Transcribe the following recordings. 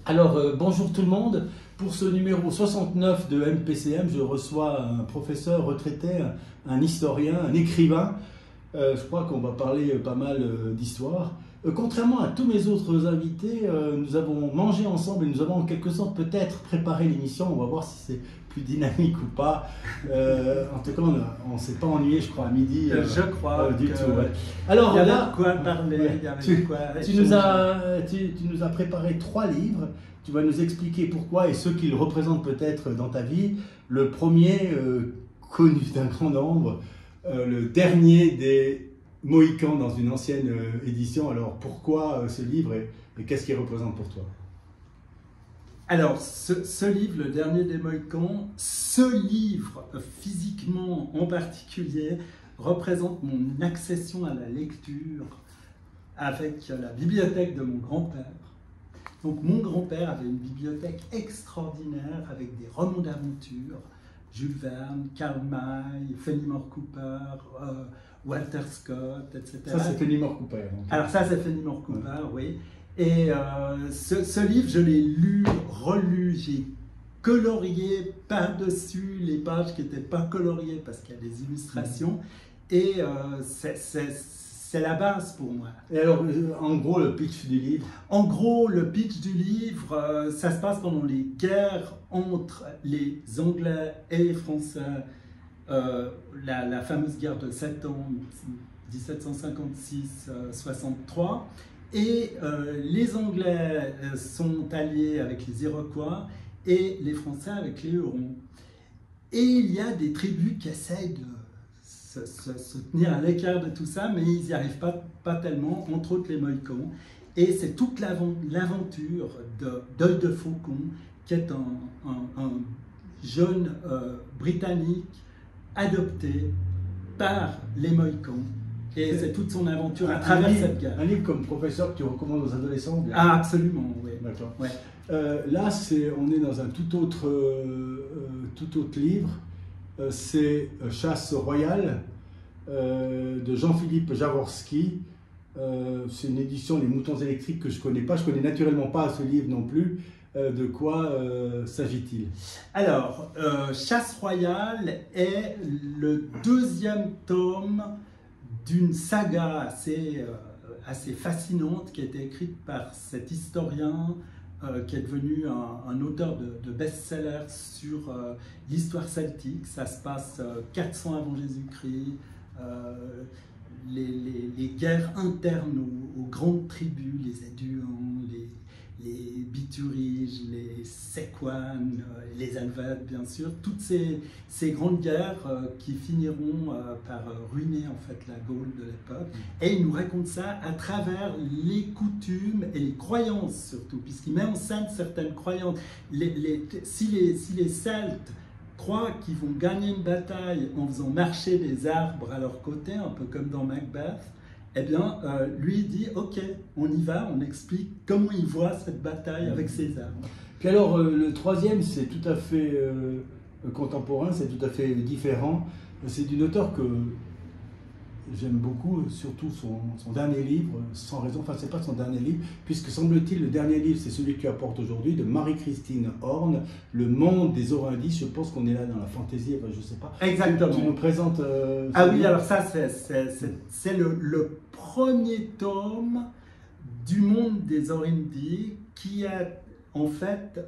Alors, bonjour tout le monde. Pour ce numéro 69 de MPCM, je reçois un professeur retraité, un historien, un écrivain. Je crois qu'on va parler pas mal d'histoire. Contrairement à tous mes autres invités, nous avons mangé ensemble et nous avons en quelque sorte peut-être préparé l'émission. On va voir si c'est plus dynamique ou pas. En tout cas, on ne s'est pas ennuyé, je crois, à midi. Je crois du que tout. Ouais. Alors il y avait là, de quoi parler, il y avait de quoi tu nous as préparé 3 livres. Tu vas nous expliquer pourquoi et ce qu'ils représentent peut-être dans ta vie. Le premier, connu d'un grand nombre, le dernier des Mohicans dans une ancienne édition. Alors pourquoi ce livre et qu'est-ce qu'il représente pour toi? Alors, ce livre, Le Dernier des Mohicans, ce livre, physiquement en particulier, représente mon accession à la lecture avec la bibliothèque de mon grand-père. Donc, mon grand-père avait une bibliothèque extraordinaire avec des romans d'aventure, Jules Verne, Karl May, Fenimore Cooper, Walter Scott, etc. Ça, c'est Fenimore Cooper. Donc. Alors ça, c'est Fenimore Cooper, oui. Et ce livre, je l'ai lu, relu, j'ai colorié par-dessus les pages qui n'étaient pas coloriées parce qu'il y a des illustrations. Et c'est la base pour moi. Et alors, en gros, le pitch du livre? En gros, le pitch du livre, ça se passe pendant les guerres entre les Anglais et les Français. La fameuse guerre de 7 ans, 1756-63. Et les Anglais sont alliés avec les Iroquois et les Français avec les Hurons. Et il y a des tribus qui essayent de se tenir à l'écart de tout ça, mais ils n'y arrivent pas tellement, entre autres les Mohicans. Et c'est toute l'aventure d'Œil de Faucon, qui est un jeune Britannique adopté par les Mohicans. Et c'est toute son aventure à travers cette guerre. Un livre comme professeur que tu recommandes aux adolescents? Bien. Ah, absolument, oui. D'accord. Ouais. Là, on est dans un tout autre livre. C'est Chasse royale de Jean-Philippe Jaworski. C'est une édition Les Moutons électriques que je ne connais pas. Je ne connais naturellement pas ce livre non plus. De quoi s'agit-il? Alors, Chasse royale est le 2e tome d'une saga assez fascinante qui a été écrite par cet historien qui est devenu un auteur de best-seller sur l'histoire celtique. Ça se passe 400 avant Jésus-Christ, les guerres internes aux grandes tribus, les Éduans, les Bituriges, les Séquanes, les Helvètes, bien sûr, toutes ces grandes guerres qui finiront par ruiner en fait la Gaule de l'époque. Et il nous raconte ça à travers les coutumes et les croyances surtout, puisqu'il met en scène certaines croyances. Si les Celtes croient qu'ils vont gagner une bataille en faisant marcher des arbres à leur côté, un peu comme dans Macbeth, eh bien, lui il dit, ok, on y va, on explique comment il voit cette bataille avec ses arbres. Puis alors, le 3e, c'est tout à fait contemporain, c'est tout à fait différent. C'est d'une auteure que j'aime beaucoup, surtout son dernier livre, Sans raison, enfin c'est pas son dernier livre, puisque semble-t-il le dernier livre c'est celui que tu apportes aujourd'hui, de Marie-Christine Horn, Le monde des Orindices. Je pense qu'on est là dans la fantaisie, enfin, je sais pas. Exactement. Tu nous présentes... ah oui, alors ça c'est le premier tome du monde des Orindies qui est en fait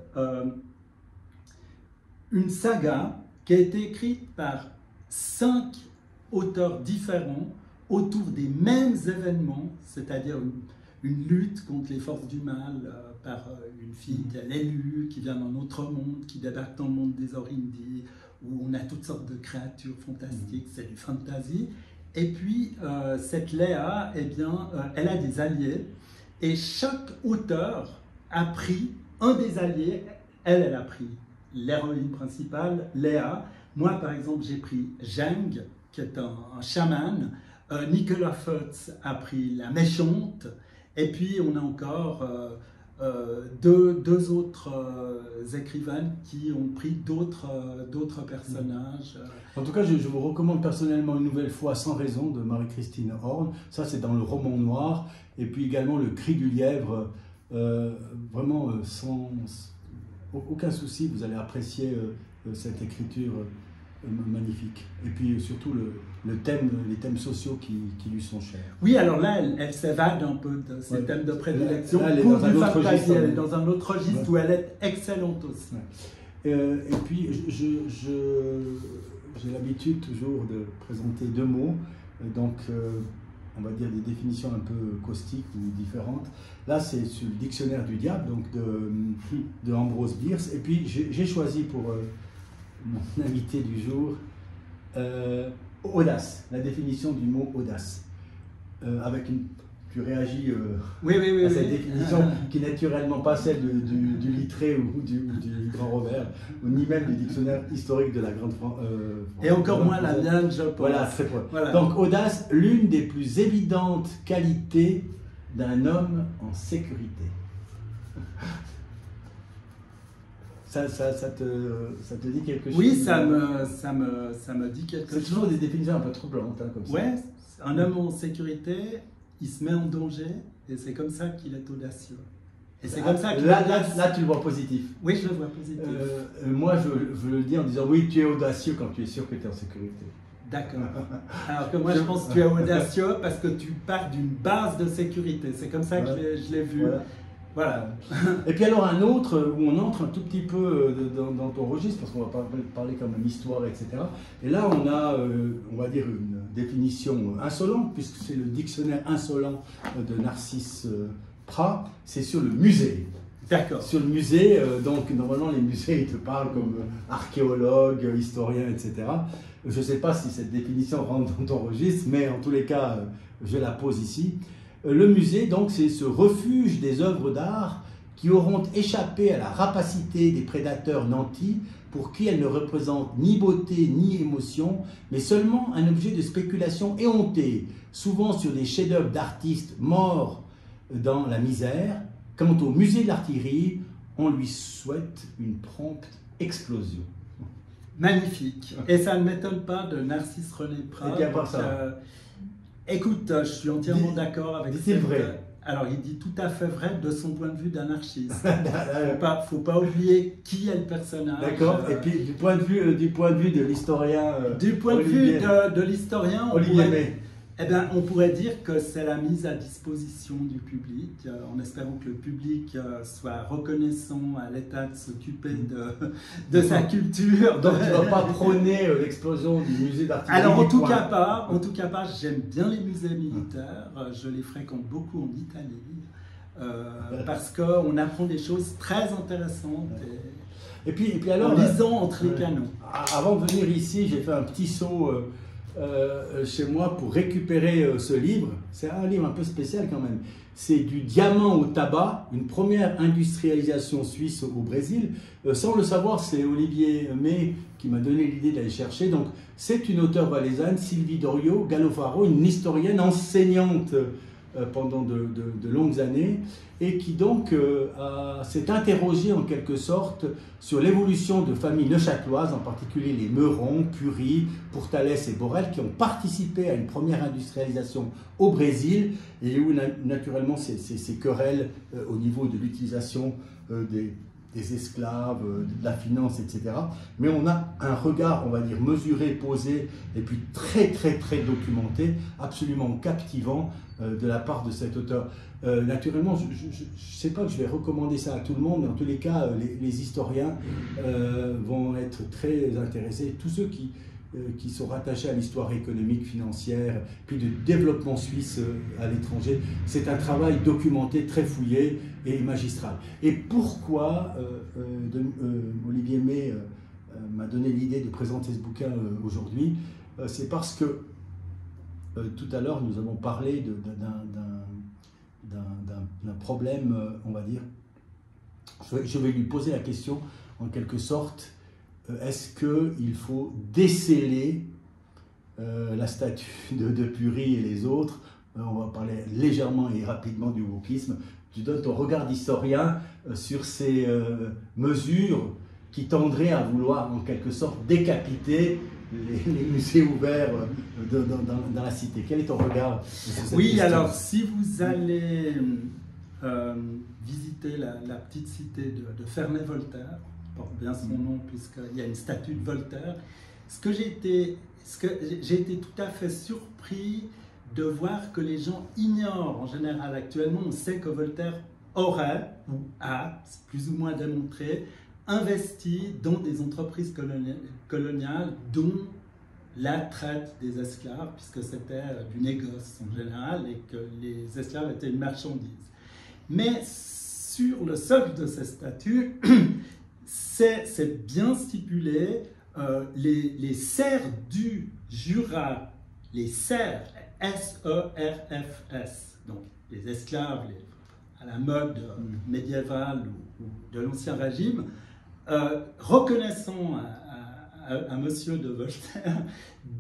une saga qui a été écrite par 5 auteurs différents autour des mêmes événements, c'est-à-dire une lutte contre les forces du mal par une fille qui est l'élue, qui vient d'un autre monde, qui débarque dans le monde des Orindies, où on a toutes sortes de créatures fantastiques, c'est du fantasy. Et puis, cette Léa, eh bien, elle a des alliés, et chaque auteur a pris un des alliés. Elle a pris l'héroïne principale, Léa. Moi, par exemple, j'ai pris Zheng, qui est un chaman. Nicolas Futz a pris la méchante. Et puis, on a encore deux autres écrivains qui ont pris d'autres personnages. En tout cas, je vous recommande personnellement une nouvelle fois Sans raison de Marie-Christine Horn. Ça, c'est dans le roman noir. Et puis également Le Cri du lièvre vraiment sans aucun souci, vous allez apprécier cette écriture magnifique. Et puis surtout les thèmes sociaux qui lui sont chers. Oui, alors là, elle s'évade un peu de ces thèmes de prédilection. Là, elle est dans un autre registre. Elle est dans un autre registre où elle est excellente aussi. Et puis, j'ai l'habitude toujours de présenter deux mots. Donc, on va dire des définitions un peu caustiques ou différentes. Là, c'est sur le dictionnaire du diable, donc de Ambrose Bierce. Et puis, j'ai choisi pour mon invité du jour audace, la définition du mot audace. Tu réagis à cette définition qui n'est naturellement pas celle du Littré ou du Grand Robert, ni même du dictionnaire historique de la Grande France. Et encore moins la mienne, je pense. Voilà, très peu. Voilà. Donc, audace, l'une des plus évidentes qualités d'un homme en sécurité. Ça te dit quelque chose? Oui, ça me dit quelque chose. C'est toujours des définitions un peu troublantes, hein, comme ça. Ouais, un homme en sécurité, il se met en danger, et c'est comme ça qu'il est audacieux. Et c'est comme ça qu'il là, tu le vois positif. Oui, je le vois positif. Moi, je le dis en disant, oui, tu es audacieux quand tu es sûr que tu es en sécurité. D'accord. Alors que moi, je pense que tu es audacieux parce que tu pars d'une base de sécurité. C'est comme ça que je l'ai vu. Voilà. Et puis alors un autre, où on entre un tout petit peu dans ton registre, parce qu'on va parler quand même histoire, etc. Et là, on a, on va dire, une définition insolente, puisque c'est le dictionnaire insolent de Narcisse Prat, c'est sur le musée. D'accord. Sur le musée, donc normalement les musées, ils te parlent comme archéologue, historien, etc. Je ne sais pas si cette définition rentre dans ton registre, mais en tous les cas, je la pose ici. Le musée, donc, c'est ce refuge des œuvres d'art qui auront échappé à la rapacité des prédateurs nantis, pour qui elles ne représentent ni beauté ni émotion, mais seulement un objet de spéculation éhonté, souvent sur des chefs-d'œuvre d'artistes morts dans la misère. Quant au musée de l'artillerie, on lui souhaite une prompte explosion. Magnifique. Et ça ne m'étonne pas de Narcisse René Prat. Et bien par ça. Écoute, je suis entièrement d'accord avec c'est vrai. Alors, il dit tout à fait vrai de son point de vue d'anarchiste. Faut pas oublier qui est le personnage. D'accord. Et puis du point de vue de l'historien. Du point de vue de l'historien, on pourrait dire que c'est la mise à disposition du public, en espérant que le public soit reconnaissant à l'État de s'occuper de sa culture. Donc tu ne vas pas prôner l'explosion du musée d'artillerie. Alors en tout cas pas, j'aime bien les musées militaires, je les fréquente beaucoup en Italie, parce qu'on apprend des choses très intéressantes. Et puis alors, en lisant entre les canons. Avant de venir ici, j'ai fait un petit saut chez moi pour récupérer ce livre. C'est un livre un peu spécial quand même. C'est du diamant au tabac, une première industrialisation suisse au Brésil. Sans le savoir, c'est Olivier May qui m'a donné l'idée d'aller chercher. Donc, c'est une auteure valaisanne, Sylvie Dorio Galofaro, une historienne enseignante pendant de longues années, et qui donc s'est interrogée en quelque sorte sur l'évolution de familles neuchâteloises, en particulier les Meurons, Pury, Pourtalès et Borel, qui ont participé à une première industrialisation au Brésil, et où naturellement ces querelles au niveau de l'utilisation des esclaves, de la finance, etc. Mais on a un regard, on va dire, mesuré, posé, et puis très documenté, absolument captivant de la part de cet auteur. Naturellement, je ne sais pas que je vais recommander ça à tout le monde, mais en tous les cas, les historiens vont être très intéressés. Tous ceux qui sont rattachés à l'histoire économique, financière, puis de développement suisse à l'étranger. C'est un travail documenté, très fouillé et magistral. Et pourquoi Olivier May m'a donné l'idée de présenter ce bouquin aujourd'hui? C'est parce que tout à l'heure, nous avons parlé d'un problème, on va dire. Je vais lui poser la question, en quelque sorte, est-ce qu'il faut déceler la statue de Pury et les autres? On va parler légèrement et rapidement du wokisme. Tu donnes ton regard d'historien sur ces mesures qui tendraient à vouloir, en quelque sorte, décapiter les musées ouverts dans la cité. Quel est ton regard? Oui, alors si vous allez visiter la petite cité de Ferney-Voltaire, qui porte bien son nom puisqu'il y a une statue de Voltaire. J'ai été tout à fait surpris de voir que les gens ignorent en général actuellement. On sait que Voltaire aurait, ou a, c'est plus ou moins démontré, investi dans des entreprises coloniales dont la traite des esclaves, puisque c'était du négoce en général et que les esclaves étaient une marchandise. Mais sur le socle de ces statuts, c'est bien stipulé, les serfs du Jura, les serfs, S-E-R-F-S, donc les esclaves à la mode médiévale ou de l'Ancien Régime, reconnaissant à monsieur de Voltaire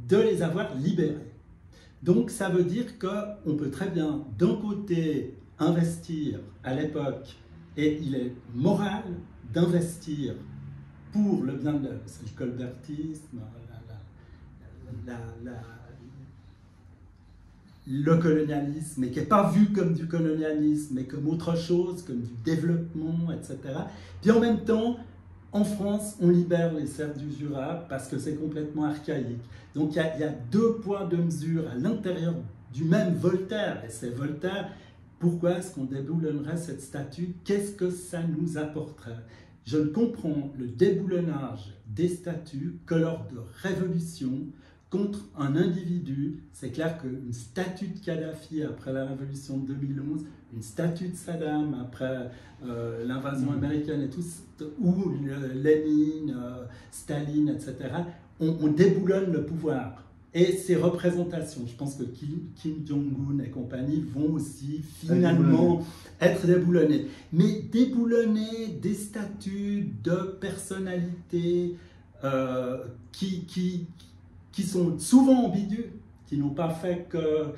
de les avoir libérés. Donc ça veut dire qu'on peut très bien, d'un côté, investir à l'époque, et il est moral d'investir pour le bien de c'est le colbertisme, le colonialisme, mais qui n'est pas vu comme du colonialisme, mais comme autre chose, comme du développement, etc. Puis en même temps, en France, on libère les serfs du Jura parce que c'est complètement archaïque. Donc il y a deux poids, deux mesures à l'intérieur du même Voltaire. Et c'est Voltaire, pourquoi est-ce qu'on déboulonnerait cette statue? Qu'est-ce que ça nous apporterait? Je ne comprends le déboulonnage des statues que lors de révolutions contre un individu. C'est clair qu'une statue de Kadhafi après la révolution de 2011, une statue de Saddam après l'invasion américaine et tout, ou Lénine, Staline, etc., on déboulonne le pouvoir. Et ces représentations, je pense que Kim Jong-un et compagnie vont aussi finalement être déboulonnés. Mais déboulonner des statues de personnalités qui sont souvent ambiguës, qui n'ont pas fait que...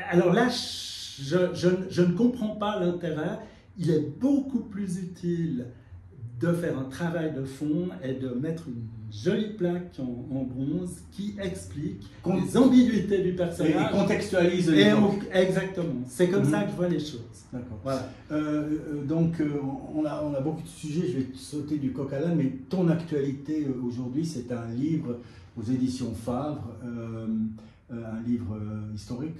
Alors là, je ne comprends pas l'intérêt. Il est beaucoup plus utile de faire un travail de fond et de mettre une jolie plaque en bronze qui explique les ambiguïtés du personnage. Et contextualise l'époque. Exactement. C'est comme ça que je vois les choses. D'accord. Voilà. Donc, on a beaucoup de sujets, je vais sauter du coq à l'âne, mais ton actualité aujourd'hui, c'est un livre aux éditions Favre, un livre historique,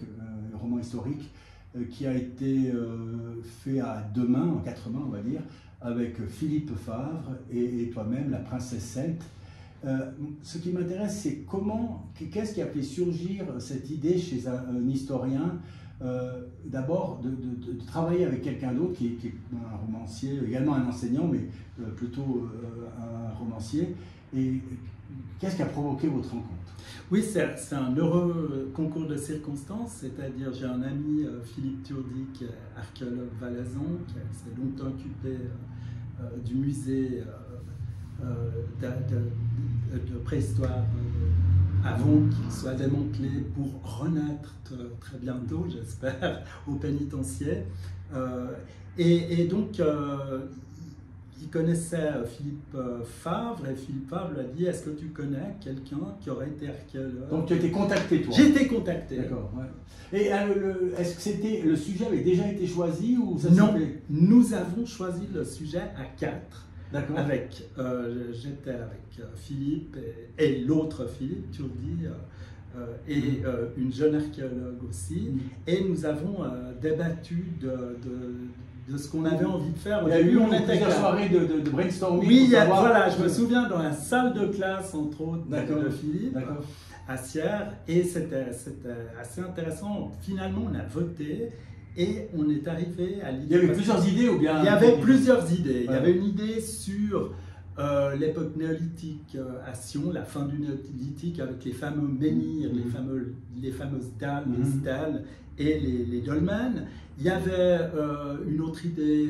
un roman historique, qui a été fait à deux mains, en quatre mains, on va dire, avec Philippe Favre et toi-même, la princesse celte. Ce qui m'intéresse, c'est qu'est-ce qui a fait surgir cette idée chez un historien, d'abord de travailler avec quelqu'un d'autre qui est un romancier, également un enseignant, mais plutôt un romancier. Et qu'est-ce qui a provoqué votre rencontre? Oui, c'est un heureux concours de circonstances, c'est-à-dire j'ai un ami, Philippe Turdi, qui est archéologue valaisan, qui s'est longtemps occupé du musée de préhistoire avant qu'il soit démantelé pour renaître très bientôt, j'espère, au pénitencier. Et donc, il connaissait Philippe Favre, et Philippe Favre lui a dit: est-ce que tu connais quelqu'un qui aurait été archéologue? Donc tu as été contacté, toi? J'ai été contacté. D'accord. Ouais. Et est-ce que le sujet avait déjà été choisi ou ça Non, nous avons choisi le sujet à 4. D'accord. J'étais avec Philippe et l'autre Philippe Turdi et une jeune archéologue aussi. Et nous avons débattu de ce qu'on avait envie de faire. Il y a eu plusieurs soirées de brainstorming. Oui, voilà, je me souviens dans la salle de classe, entre autres, de Philippe, à Sierre, et c'était assez intéressant. Finalement, on a voté et on est arrivé à l'idée... Il y avait plusieurs idées ou bien... Il y avait plusieurs idées. Il y avait une idée sur l'époque néolithique à Sion, la fin du néolithique, avec les fameux menhirs, les fameuses dalles, les stèles et les dolmens. Il y avait une autre idée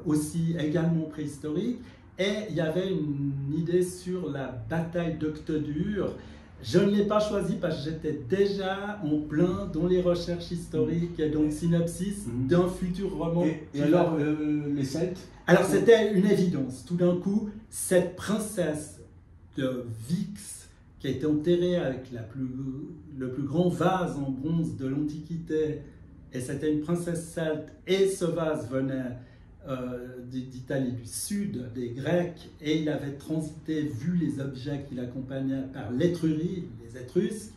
aussi également préhistorique, et il y avait une idée sur la bataille d'Octodur. Je ne l'ai pas choisi parce que j'étais déjà en plein dans les recherches historiques et dans le synopsis d'un futur roman. Et alors, les Celtes? Alors c'était une évidence. Tout d'un coup, cette princesse de Vix, qui a été enterrée avec le plus grand vase en bronze de l'Antiquité, et c'était une princesse celte, et ce vase venait d'Italie du Sud, des Grecs, et il avait transité, vu les objets qui l'accompagnaient, par l'Étrurie, les Étrusques.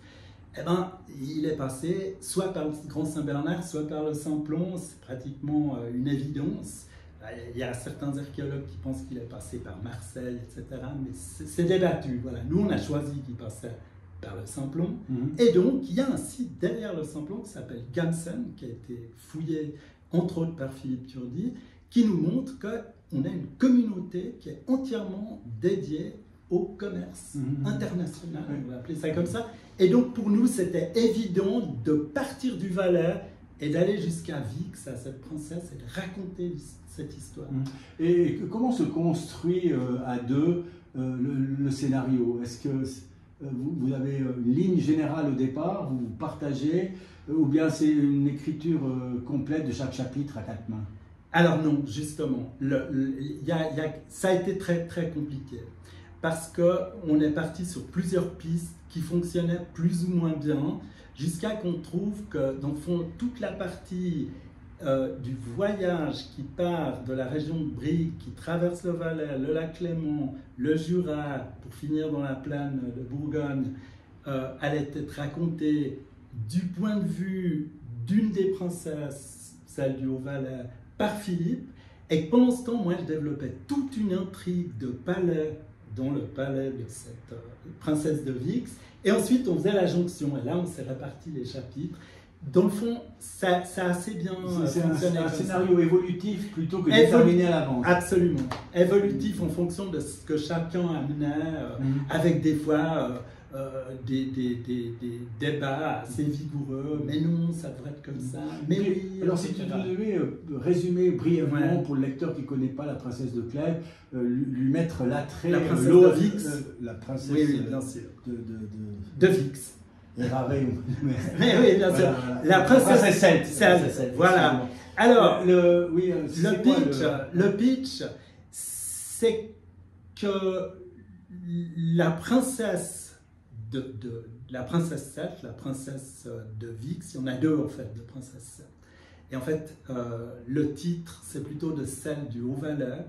Eh ben, il est passé soit par le Grand Saint-Bernard, soit par le Simplon, c'est pratiquement une évidence. Il y a certains archéologues qui pensent qu'il est passé par Marseille, etc., mais c'est débattu. Voilà. Nous, on a choisi qu'il passait par le Simplon. Et donc, il y a un site derrière le Simplon qui s'appelle Gamsen, qui a été fouillé, entre autres, par Philippe Turdy, qui nous montre qu'on a une communauté qui est entièrement dédiée au commerce international, on va appeler ça comme ça. Et donc, pour nous, c'était évident de partir du Valais et d'aller jusqu'à Vix, à cette princesse, et de raconter cette histoire. Et comment se construit à deux le scénario? Est-ce que vous avez une ligne générale au départ, vous partagez, ou bien c'est une écriture complète de chaque chapitre à quatre mains? Alors non, justement, ça a été très très compliqué, parce qu'on est parti sur plusieurs pistes qui fonctionnaient plus ou moins bien, jusqu'à qu'on trouve que, dans le fond, toute la partie du voyage qui part de la région de Brigue, qui traverse le Valais, le lac Léman, le Jura, pour finir dans la plaine de Bourgogne, allait être racontée du point de vue d'une des princesses, celle du Haut-Valais, par Philippe, et pendant ce temps, moi, je développais toute une intrigue de palais, dans le palais de cette princesse de Vix, et ensuite on faisait la jonction, et là on s'est réparti les chapitres. Dans le fond, ça a assez bien fonctionné. C'est un scénario évolutif plutôt que déterminé à l'avance. Absolument. Évolutif en fonction de ce que chacun amenait, avec des fois des débats assez vigoureux. Mais non, ça devrait être comme ça. Mais oui. Alors, si tu devais résumer brièvement pour le lecteur qui ne connaît pas la princesse de Clèves, lui mettre l'attrait, la princesse de Vix, la princesse bien sûr. de Vix. Et Ravet, mais oui, bien sûr. Voilà. La princesse celte. Voilà. Alors, le pitch, c'est que la princesse la princesse celte, la princesse de Vix, il y en a deux en fait, de princesses celtes. Et en fait, le titre, c'est plutôt de celle du Haut-Valais,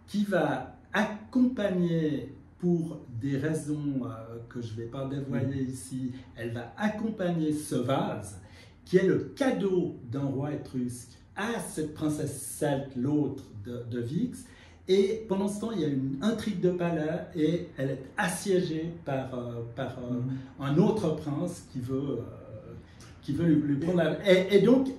qui va accompagner, pour des raisons que je ne vais pas dévoiler ici, elle va accompagner ce vase, qui est le cadeau d'un roi étrusque à cette princesse celte, l'autre de Vix. Et pendant ce temps, il y a une intrigue de palais et elle est assiégée par un autre prince qui veut lui prendre la... Et donc,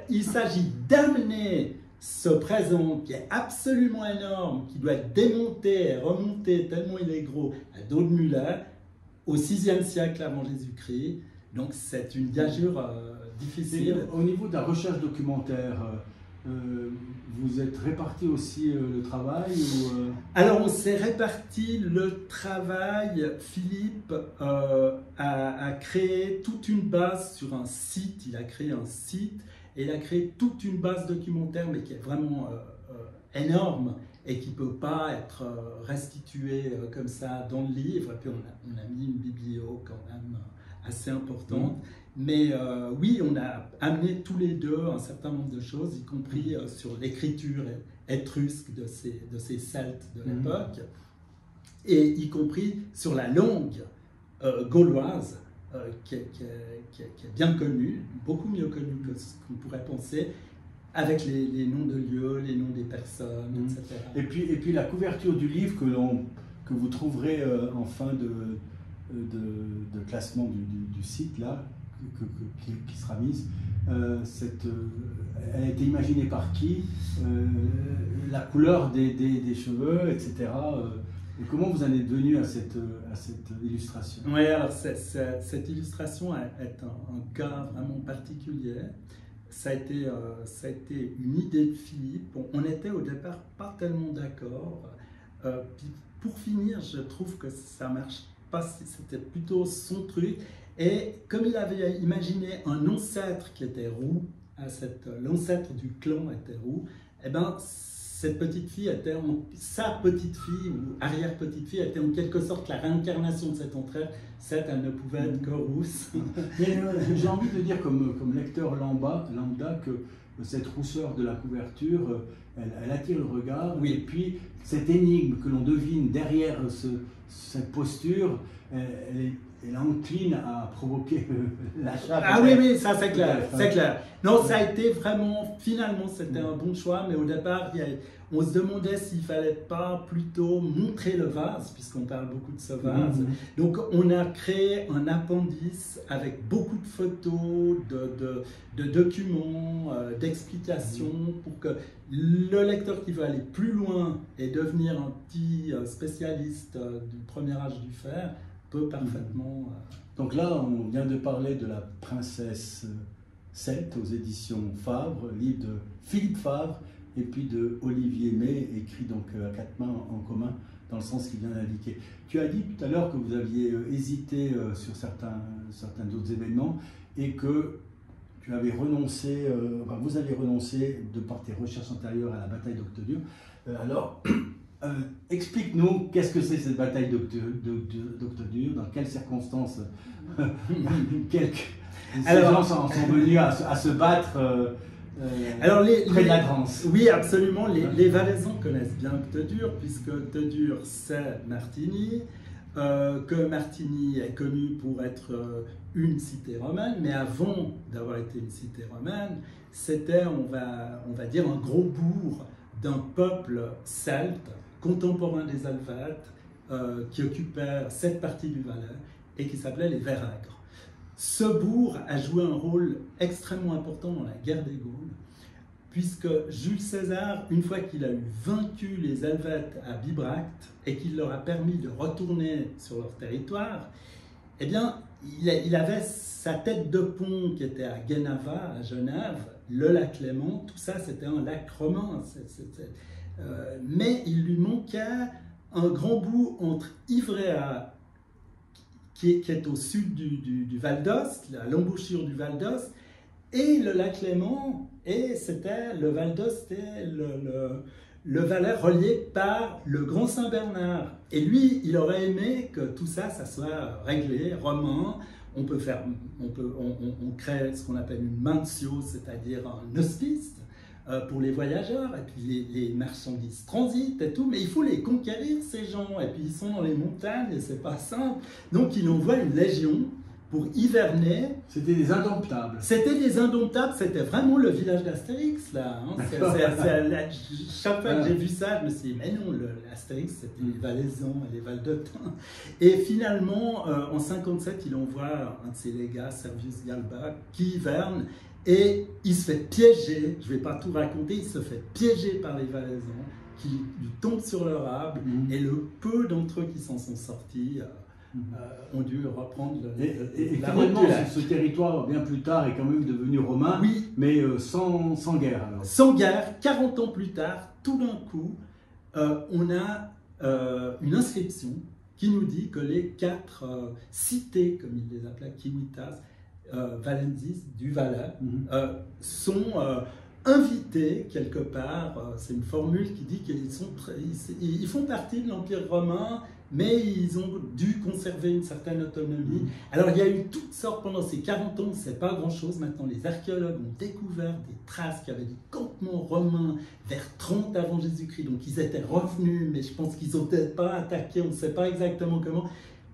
il s'agit d'amener ce présent qui est absolument énorme, qui doit être démonté et remonté tellement il est gros, à dos de mulet, au VIe siècle avant Jésus-Christ. Donc c'est une gageure difficile. Et au niveau de la recherche documentaire, vous êtes répartis aussi le travail ou Alors on s'est réparti le travail. Philippe a créé toute une base sur un site, il a créé un site et il a créé toute une base documentaire, mais qui est vraiment énorme et qui ne peut pas être restituée comme ça dans le livre. Et puis on a mis une biblio quand même assez importante. Mais oui, on a amené tous les deux un certain nombre de choses, y compris sur l'écriture étrusque de ces Celtes de l'époque, et y compris sur la langue gauloise, qui est bien connue, beaucoup mieux connue que ce qu'on pourrait penser, avec les noms de lieux, les noms des personnes, etc. Et puis la couverture du livre que vous trouverez en fin de classement du site, là, qui sera mise, elle a été imaginée par qui, la couleur des cheveux, etc. Et comment vous en êtes venu à cette illustration? Oui, alors cette illustration est un cas vraiment particulier. Ça a été une idée de Philippe. On n'était au départ pas tellement d'accord. Puis pour finir, je trouve que ça marche pas. C'était plutôt son truc. Et comme il avait imaginé un ancêtre qui était roux, l'ancêtre du clan était roux, eh ben, cette petite fille était, sa petite fille ou arrière-petite-fille était en quelque sorte la réincarnation de cette entraide. Certes, elle ne pouvait être que rousse. J'ai envie de dire comme lecteur lambda que cette rousseur de la couverture, elle attire le regard. Oui. Et puis cette énigme que l'on devine derrière cette posture, elle encline à provoquer l'achat. Ah oui, oui, ça c'est clair, c'est clair. Non, ça a été vraiment, finalement c'était un bon choix, mais au départ, on se demandait s'il ne fallait pas plutôt montrer le vase, puisqu'on parle beaucoup de ce vase. Donc on a créé un appendice avec beaucoup de photos, de documents, d'explications, pour que le lecteur qui veut aller plus loin et devenir un petit spécialiste du premier âge du fer, peut parfaitement... Donc là, on vient de parler de la princesse celte aux éditions Fabre, livre de Philippe Fabre et puis de Olivier May, écrit donc à 4 mains en commun, dans le sens qu'il vient d'indiquer. Tu as dit tout à l'heure que vous aviez hésité sur certains autres événements et que tu avais renoncé, vous avez renoncé de par tes recherches antérieures à la bataille d'Octodur. Alors, explique-nous qu'est-ce que c'est cette bataille d'Octodur, dans quelles circonstances ces gens sont venus à se battre près de la Drance. Oui, absolument. Les Valaisans connaissent bien Octodur, puisque Octodur c'est Martigny, que Martigny est connu pour être une cité romaine, mais avant d'avoir été une cité romaine, c'était, on va dire, un gros bourg d'un peuple celte, contemporain des Helvètes, qui occupait cette partie du Valais et qui s'appelait les Vérègres. Ce bourg a joué un rôle extrêmement important dans la guerre des Gaules, puisque Jules César, une fois qu'il a eu vaincu les Helvètes à Bibracte et qu'il leur a permis de retourner sur leur territoire, eh bien, il avait sa tête de pont qui était à Genava, à Genève, le lac Léman, tout ça c'était un lac romain. Mais il lui manquait un grand bout entre Ivrea, qui est au sud du Val d'Ost, à l'embouchure du Val d'Ost, et le lac Léman, et c'était le Val d'Ost et le Valais relié par le Grand Saint-Bernard. Et lui, il aurait aimé que tout ça, ça soit réglé, romain. On crée ce qu'on appelle une mantio, c'est-à-dire un hospice pour les voyageurs, et puis les marchandises transitent et tout, mais il faut les conquérir ces gens, et puis ils sont dans les montagnes et c'est pas simple. Donc il envoie une légion pour hiverner. C'était des indomptables. C'était des indomptables, c'était vraiment le village d'Astérix là. Hein. Chaque fois que j'ai vu ça, je me suis dit, mais non, l'Astérix c'était les Valaisans et les Valdôtains. Et finalement, en 57, il envoie un de ses légats, Servius Galba, qui hiverne. Et il se fait piéger, je ne vais pas tout raconter, il se fait piéger par les Valaisans qui lui tombent sur leur arbre et le peu d'entre eux qui s'en sont sortis ont dû reprendre et finalement, ce territoire, bien plus tard, est quand même devenu romain, oui, mais sans guerre. Alors. Sans guerre, 40 ans plus tard, tout d'un coup, on a une inscription qui nous dit que les 4 cités, comme il les appelait, Kiwitas, Valensis du Valais, sont invités quelque part. C'est une formule qui dit qu'ils font partie de l'Empire romain, mais ils ont dû conserver une certaine autonomie. Alors il y a eu toutes sortes pendant ces 40 ans, on ne sait pas grand-chose. Maintenant les archéologues ont découvert des traces qu'il y avait des campements romains vers 30 avant Jésus-Christ, donc ils étaient revenus, mais je pense qu'ils n'ont peut-être pas attaqué, on ne sait pas exactement comment.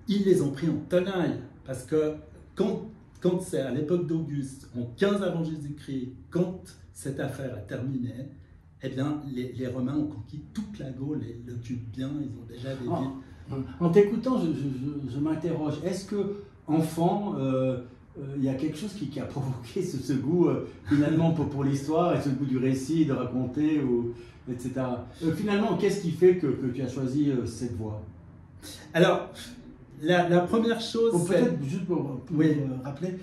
Ils les ont pris en tenaille, parce que quand c'est à l'époque d'Auguste, en 15 avant Jésus-Christ, quand cette affaire a terminé, eh bien, les Romains ont conquis toute la Gaule et l'occupent bien, ils ont déjà des villes. En t'écoutant, je m'interroge, est-ce que, enfant, il y a quelque chose qui a provoqué ce goût, finalement, pour l'histoire, et ce goût du récit, de raconter, etc. Finalement, qu'est-ce qui fait que tu as choisi cette voie? Alors, la première chose, peut-être, juste pour oui. rappeler,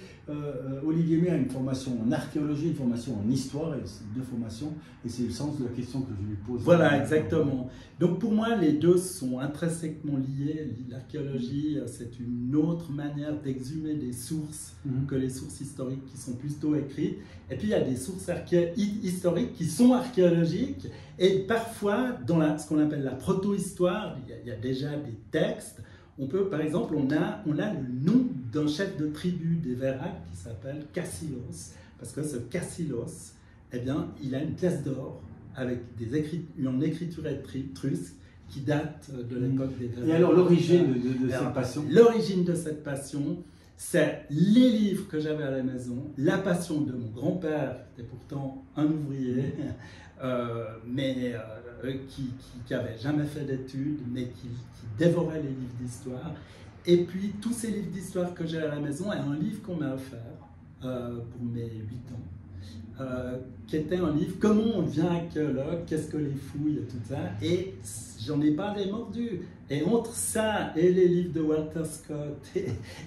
Olivier May a une formation en archéologie, une formation en histoire, et c'est deux formations, et c'est le sens de la question que je lui pose. Voilà, exactement. Donc pour moi, les deux sont intrinsèquement liés. L'archéologie, c'est une autre manière d'exhumer des sources que les sources historiques qui sont plutôt écrites. Et puis il y a des sources historiques qui sont archéologiques, et parfois, dans ce qu'on appelle la proto-histoire, il y a déjà des textes. On peut, par exemple, on a le nom d'un chef de tribu des Vérac qui s'appelle Cassilos, parce que ce Cassilos, eh bien, il a une pièce d'or avec une écriture étrusque qui date de l'époque des Vérac. Et alors, l'origine de cette passion? L'origine de cette passion, c'est les livres que j'avais à la maison, la passion de mon grand-père, qui était pourtant un ouvrier, mais qui n'avait jamais fait d'études, mais qui dévorait les livres d'histoire. Et puis, tous ces livres d'histoire que j'ai à la maison, et un livre qu'on m'a offert pour mes 8 ans, qui était un livre « Comment on devient archéologue, qu'est-ce que les fouilles ?» et tout ça. Et j'en ai pas démordu. Et entre ça et les livres de Walter Scott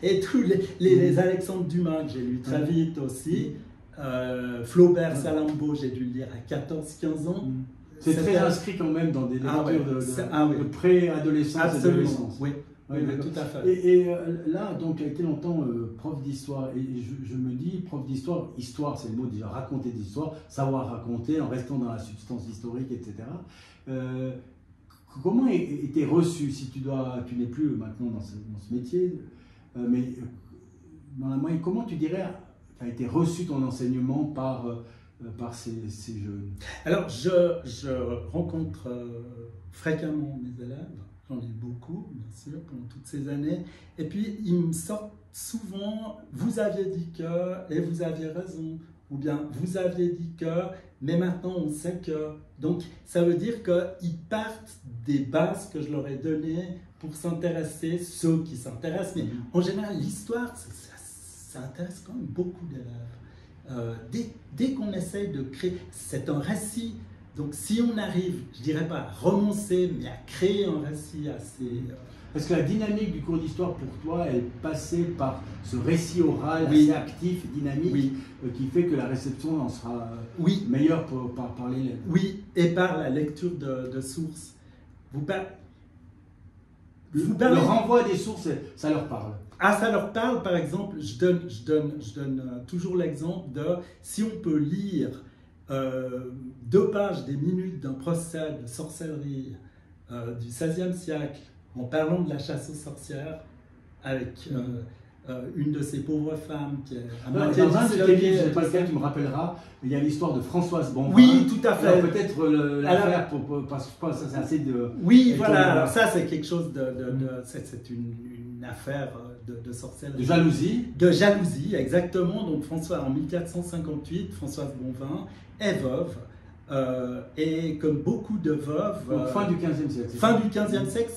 et tous les Alexandre Dumas que j'ai lu très vite aussi, Flaubert, Salammbô, j'ai dû le lire à 14-15 ans. C'est très inscrit quand même dans des lectures de pré-adolescence et d'adolescence. Oui. Oui, tout à fait. Et là, donc, tu as été longtemps prof d'histoire. Et je me dis, prof d'histoire, histoire, c'est le mot déjà, raconter des histoires, savoir raconter en restant dans la substance historique, etc. Comment était reçu, si tu n'es plus maintenant dans ce métier, mais dans la moyenne, comment tu dirais a été reçu ton enseignement par ces jeunes? Alors, je rencontre fréquemment mes élèves. J'en ai beaucoup, bien sûr, pendant toutes ces années. Et puis, ils me sortent souvent « vous aviez dit que, et vous aviez raison », ou bien « vous aviez dit que, mais maintenant on sait que ». Donc, ça veut dire qu'ils partent des bases que je leur ai données pour s'intéresser, ceux qui s'intéressent. Mais en général, l'histoire, ça intéresse quand même beaucoup d'élèves. Dès qu'on essaye de créer, c'est un récit. Donc si on arrive, je dirais pas à romancer, mais à créer un récit assez... Est-ce que la dynamique du cours d'histoire pour toi, elle passait par ce récit oral assez actif, dynamique, qui fait que la réception en sera meilleure par l'élève? Oui, et par la lecture de sources. Le renvoi des sources, ça leur parle? Ah, ça leur parle, par exemple, je donne toujours l'exemple de si on peut lire 2 pages des minutes d'un procès de sorcellerie du XVIe siècle en parlant de la chasse aux sorcières avec une de ces pauvres femmes qui est à moitié dans un de tes livres, je ne sais pas lequel, tu me rappelleras, il y a l'histoire de Françoise Bonvin. Oui, tout à fait. Peut-être l'affaire, parce que je pense que ça c'est assez de... Oui, voilà, alors ça c'est quelque chose c'est une affaire de sorcellerie. De jalousie. De jalousie, exactement. Donc François, en 1458, Françoise Bonvin est veuve. Et comme beaucoup de veuves... Donc, fin du XVe siècle. Fin du XVe siècle,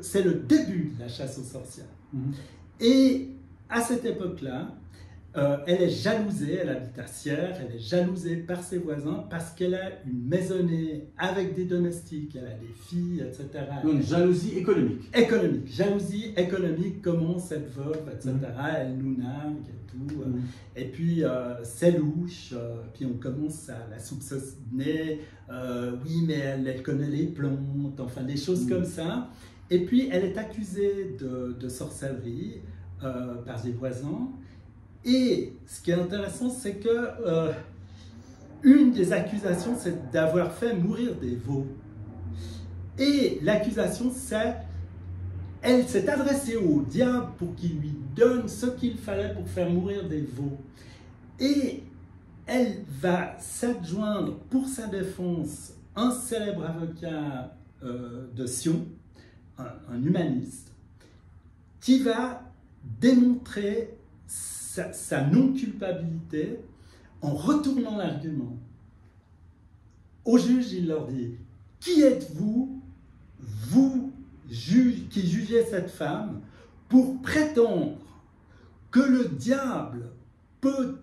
c'est le début de la chasse aux sorcières. Et à cette époque-là, elle est jalousée, elle habite à Sierre, elle est jalousée par ses voisins parce qu'elle a une maisonnée avec des domestiques, elle a des filles, etc. Donc, jalousie économique. Jalousie économique, comment cette veuve, etc. Elle nous nargue et tout. Et puis, c'est louche, puis on commence à la soupçonner. Oui, mais elle connaît les plantes, enfin des choses comme ça. Et puis, elle est accusée de sorcellerie par des voisins. Et ce qui est intéressant, c'est que une des accusations, c'est d'avoir fait mourir des veaux. Et l'accusation, c'est elle s'est adressée au diable pour qu'il lui donne ce qu'il fallait pour faire mourir des veaux. Et elle va s'adjoindre pour sa défense un célèbre avocat de Sion, un humaniste, qui va démontrer sa non-culpabilité en retournant l'argument. Au juge, il leur dit « Qui êtes-vous, vous qui jugez cette femme, pour prétendre que le diable peut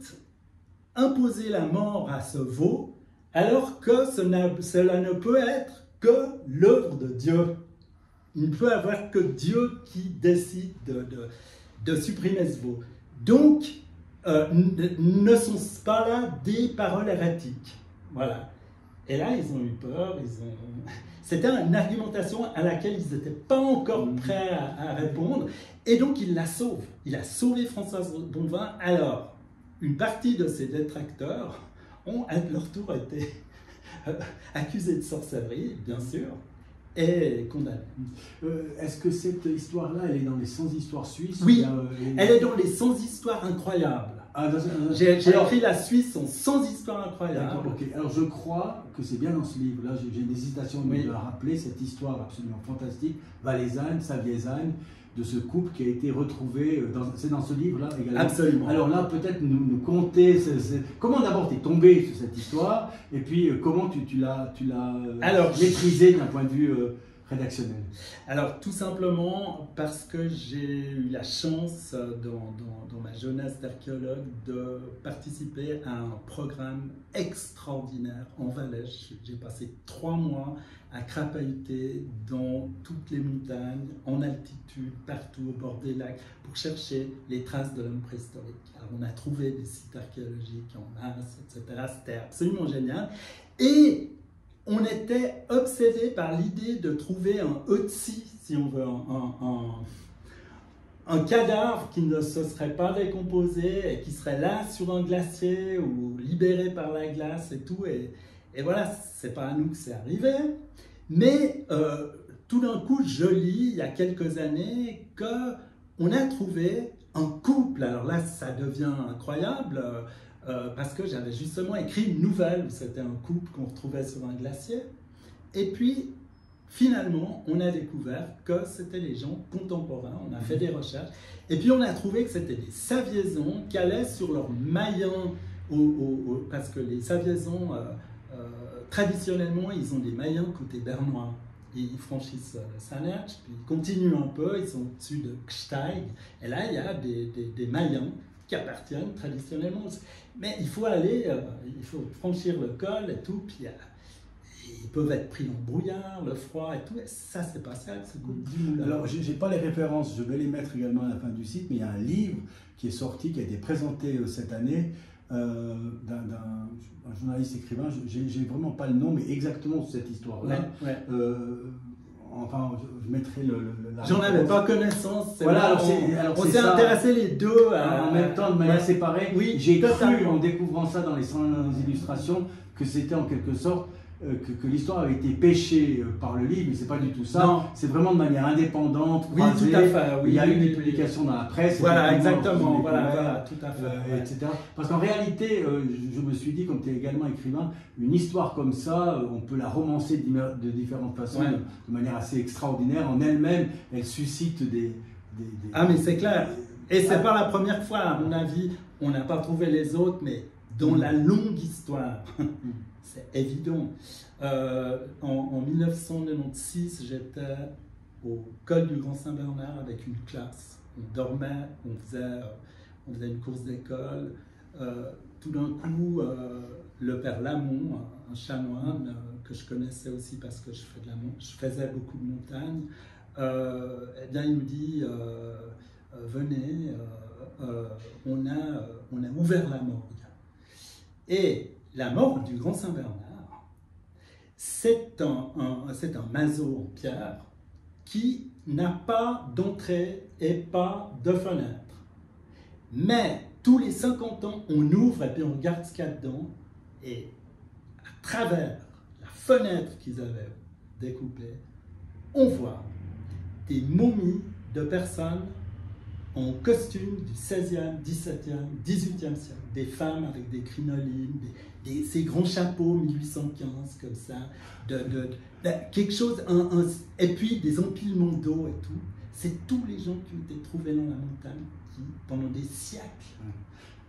imposer la mort à ce veau, alors que cela ne peut être que l'œuvre de Dieu ?» il ne peut avoir que Dieu qui décide de supprimer ce veau. Donc, ne sont pas là des paroles erratiques. Voilà. Et là, ils ont eu peur. C'était une argumentation à laquelle ils n'étaient pas encore prêts à répondre. Et donc, il la sauve. Il a sauvé Françoise Bonvin. Alors, une partie de ses détracteurs ont, à leur tour, été accusés de sorcellerie, bien sûr, et condamnés. Est-ce que cette histoire-là, elle est dans les 100 histoires suisses? Oui, elle est dans les 100 histoires incroyables. J'ai écrit la Suisse en 100 histoires incroyables. Okay. Alors je crois que c'est bien dans ce livre-là, j'ai une hésitation de la rappeler, cette histoire absolument fantastique, valaisanne, saviesanne, de ce couple qui a été retrouvé, c'est dans ce livre-là également. Absolument. Alors là, peut-être nous conter, comment d'abord tu es tombé sur cette histoire, et puis comment tu l'as maîtrisée d'un point de vue rédactionnel. Alors tout simplement parce que j'ai eu la chance dans ma jeunesse d'archéologue de participer à un programme extraordinaire en Valais. J'ai passé 3 mois à crapahuter dans toutes les montagnes, en altitude, partout au bord des lacs, pour chercher les traces de l'homme préhistorique. Alors on a trouvé des sites archéologiques en masse, etc. C'était absolument génial. Et on était obsédé par l'idée de trouver un Otzi, si on veut, un cadavre qui ne se serait pas décomposé et qui serait là sur un glacier ou libéré par la glace et tout. Et voilà, c'est pas à nous que c'est arrivé. Mais tout d'un coup, je lis, il y a quelques années, qu'on a trouvé un couple. Alors là, ça devient incroyable. Parce que j'avais justement écrit une nouvelle où c'était un couple qu'on retrouvait sur un glacier. Et puis, finalement, on a découvert que c'était des gens contemporains. On a fait des recherches. Et puis, on a trouvé que c'était des Saviezons qui allaient sur leur maillon, parce que les Saviezons, traditionnellement, ils ont des maillons côté bernois. Ils franchissent le Sannerch, puis ils continuent un peu, ils sont au-dessus de Gsteig. Et là, il y a des maillons qui appartiennent traditionnellement. Mais il faut aller, il faut franchir le col et tout, puis ils peuvent être pris dans le brouillard, le froid et tout. Et ça, c'est pas ça, c'est du moulin. Alors, je n'ai pas les références, je vais les mettre également à la fin du site, mais il y a un livre qui est sorti, qui a été présenté cette année, d'un journaliste écrivain, j'ai vraiment pas le nom, mais exactement cette histoire-là. Ouais. Enfin, je mettrai J'en avais pas connaissance. Voilà, on s'est intéressé les deux en même temps, de manière séparée. Oui, j'ai cru, en découvrant ça dans les 100 illustrations, que c'était en quelque sorte que l'histoire avait été pêchée par le livre, mais c'est pas du tout ça. C'est vraiment de manière indépendante. Oui, croisée. tout à fait. Oui, il y a eu des publications dans la presse. Voilà, exactement. Voilà, tout à fait. Etc. Parce qu'en réalité, je me suis dit, comme tu es également écrivain, une histoire comme ça, on peut la romancer de différentes façons, de manière assez extraordinaire. En elle-même, elle suscite des... Ah, mais c'est clair. Et c'est pas la première fois, à mon avis. On n'a pas trouvé les autres, mais dans la longue histoire... C'est évident. En 1996, j'étais au col du Grand Saint-Bernard avec une classe. On dormait, on faisait une course d'école. Tout d'un coup, le père Lamont, un chanoine que je connaissais aussi parce que je faisais beaucoup de montagne, eh bien, il nous dit venez, on a ouvert la morgue. Et la morgue du Grand Saint-Bernard, c'est un maso en pierre qui n'a pas d'entrée et pas de fenêtre. Mais tous les 50 ans, on ouvre et puis on regarde ce qu'il y a dedans. Et à travers la fenêtre qu'ils avaient découpée, on voit des momies de personnes en costume du 16e, 17e, 18e siècle. Des femmes avec des crinolines, ces grands chapeaux 1815 comme ça, quelque chose, et puis des empilements d'eau et tout. C'est tous les gens qui ont été trouvés dans la montagne pendant des siècles.